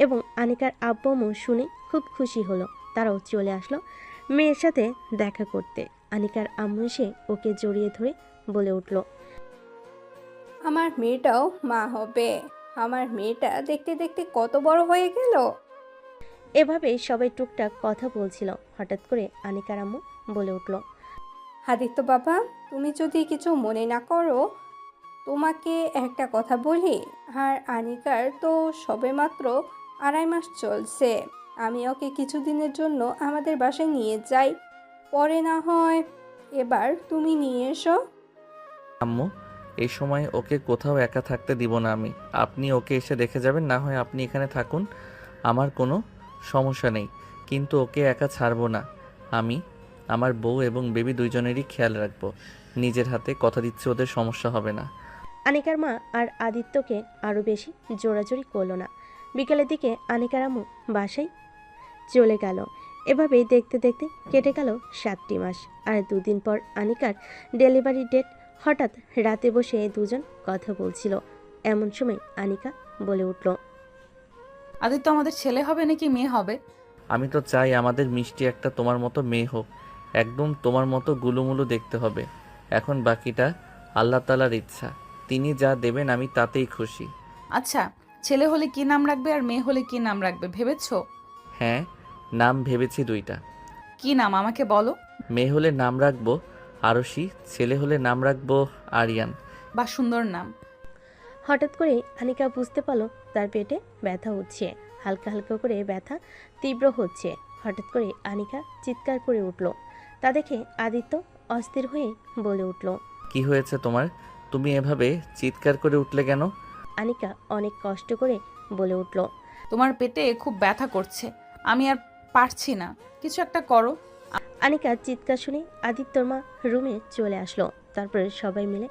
এবং আনিকার আব্বু আম্মু শুনে খুব খুশি হলো। তারাও চলে আসলো মেয়ের সাথে দেখা করতে। আনিকার আম্মু এসে ওকে জড়িয়ে ধরে বলে উঠল,
আমার মেয়েটাও মা হবে। আমার মেয়েটা দেখতে দেখতে কত বড় হয়ে গেল।
এভাবে সবাই টুকটাক কথা বলছিল। হঠাৎ করে আনিকার আম্মু বলে উঠল,
আদিত্য বাবা, তুমি যদি কিছু মনে না করো, তোমাকে একটা কথা বলি। আর আনিকার তো সবেমাত্র 2.5 মাস চলছে। আমি ওকে কিছুদিনের জন্য আমাদের বাসায় নিয়ে যাই, পরে না হয় এবার তুমি নিয়ে এসো।
আম্মু, এই সময় ওকে কোথাও একা থাকতে দিব না আমি। আপনি ওকে এসে দেখে যাবেন, না হয় আপনি এখানে থাকুন, আমার কোনো সমস্যা নেই, কিন্তু ওকে একা ছাড়বো না। আমি আমার বউ এবং বেবি দুইজনেরই খেয়াল রাখবো নিজের হাতে, কথা দিচ্ছি ওদের সমস্যা হবে না।
আনিকার মা আর আদিত্যকে আরও বেশি জোরাজোরি করলো না। বিকালের দিকে আনিকার আম্মু বাসায় চলে গেল। এভাবেই দেখতে দেখতে কেটে গেল 7টি মাস। আর 2 দিন পর আনিকার ডেলিভারি ডেট। হঠাৎ রাতে বসে দুজন কথা বলছিল। এমন সময় আনিকা বলে উঠল,
আদিত্য, আমাদের ছেলে হবে নাকি মেয়ে হবে?
আমি তো চাই আমাদের মিষ্টি একটা তোমার মতো মেয়ে হোক, একদম তোমার মতো গুলুমুলু দেখতে হবে। এখন বাকিটা আল্লাহ তাআলার ইচ্ছা, তিনি যা দেবেন আমি তাতেই খুশি।
আচ্ছা, ছেলে হলে কি নাম রাখবে আর মেয়ে হলে কি নাম রাখবে ভেবেছো?
হ্যাঁ, নাম ভেবেছি 2টা।
কি নাম আমাকে বলো।
মেয়ে হলে নাম রাখবো আরশি, ছেলে হলে নাম রাখবো আরিয়ান।
বা সুন্দর নাম।
হঠাৎ করে আনিকা বুঝতে পারলো তার পেটে ব্যথা হচ্ছে। হালকা হালকা করে ব্যথা তীব্র হচ্ছে। হঠাৎ করে আনিকা চিৎকার করে উঠল। তা দেখে আদিত্য অস্থির হয়ে বলে উঠল,
কি হয়েছে তোমার? তুমি এভাবে চিৎকার করে উঠলে কেন?
আনিকা অনেক কষ্ট করে বলে উঠল,
তোমার পেটে খুব ব্যথা করছে, আমি আর পারছি না, কিছু একটা করো।
আনিকার চিৎকার শুনে আদিত্যর মা রুমে চলে আসলো। তারপরে সবাই মিলে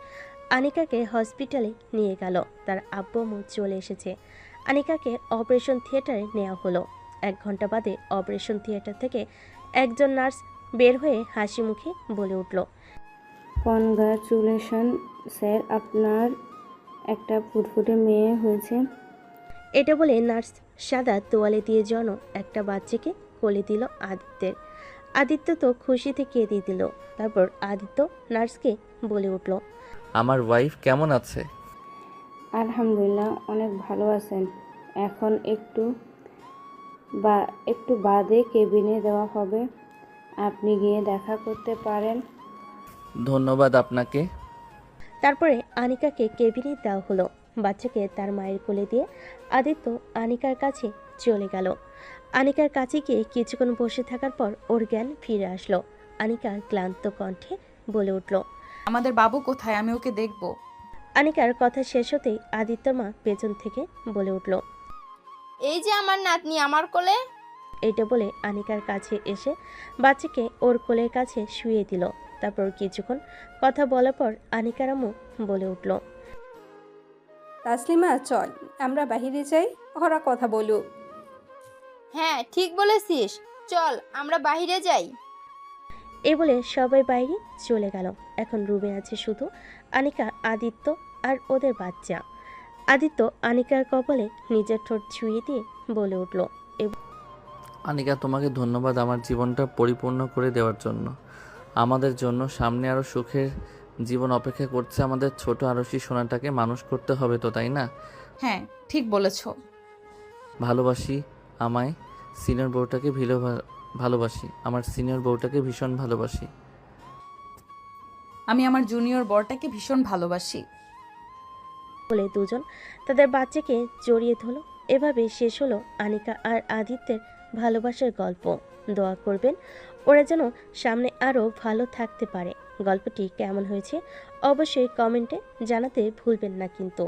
আনিকাকে হসপিটালে নিয়ে গেল। তার আব্বু আম্মু চলে এসেছে। আনিকাকে অপারেশন থিয়েটারে নেওয়া হলো। 1 ঘন্টা বাদে অপারেশন থিয়েটার থেকে একজন নার্স বের হয়ে হাসি মুখে বলে উঠল,
কনগ্রাচুলেশন স্যার, আপনার একটা ফুটফুটে মেয়ে হয়েছে।
এটা বলে নার্স সাদা তোয়ালে দিয়ে যেন একটা বাচ্চাকে কোলে দিল আদিত্যের। আদিত্য তো খুশিতে কেঁদে দিল। তারপর আদিত্য নার্সকে বলে উঠল,
আমার ওয়াইফ কেমন আছে?
আলহামদুলিল্লাহ, অনেক ভালো আছেন। এখন একটু বাদে কেবিনে দেওয়া হবে, আপনি গিয়ে দেখা করতে পারেন।
ধন্যবাদ আপনাকে।
তারপরে আনিকাকে কেবিনে দেওয়া হলো। বাচ্চাকে তার মায়ের কোলে দিয়ে আদিত্য আনিকার কাছে চলে গেল। আনিকার কাছে গিয়ে কিছুক্ষণ বসে থাকার পর ওর জ্ঞান ফিরে আসলো। আনিকা ক্লান্ত কণ্ঠে বলে উঠল,
আমাদের বাবু কোথায়? আমি ওকে দেখব।
আনিকার কথা শেষ হতেই আদিত্যর মা পেছন থেকে বলে উঠল,
এই যে আমার নাতনি আমার কোলে।
এটা বলে আনিকার কাছে এসে বাচ্চাকে ওর কোলের কাছে শুয়ে দিল। তারপর কিছুক্ষণ কথা বলার পর আনিকার আম্মু বলে উঠল,
তাসলিমা চল আমরা বাহিরে যাই, ওরা কথা বলুক।
হ্যাঁ ঠিক বলেছিস, চল আমরা বাইরে যাই।
এই বলে সবাই বাইরে চলে গেল। এখন রুমে আছে শুধু আনিকা, আদিত্য আর ওদের বাচ্চা। আদিত্য আনিকার কপালে নিজের ঠোঁট ছুঁয়ে দিয়ে বলে উঠল,
আনিকা, তোমাকে ধন্যবাদ আমার জীবনটা পরিপূর্ণ করে দেওয়ার জন্য। আমাদের জন্য সামনে আরও সুখের জীবন অপেক্ষা করছে। আমাদের ছোট আরশি সোনাটাকে মানুষ করতে হবে তো, তাই না?
হ্যাঁ ঠিক বলেছ।
ভালোবাসি আমায় সিনিয়র বউটাকে ভালোবাসি, আমার সিনিয়র বউটাকে ভীষণ ভালোবাসি।
আমি আমার জুনিয়র বরটাকে ভীষণ ভালোবাসি।
বলে দুজন তাদের বাচ্চাকে জড়িয়ে ধরল। এভাবে শেষ হলো আনিকা আর আদিত্যের ভালোবাসার গল্প। দোয়া করবেন ওরা যেন সামনে আরও ভালো থাকতে পারে। গল্পটি কেমন হয়েছে অবশ্যই কমেন্টে জানাতে ভুলবেন না কিন্তু।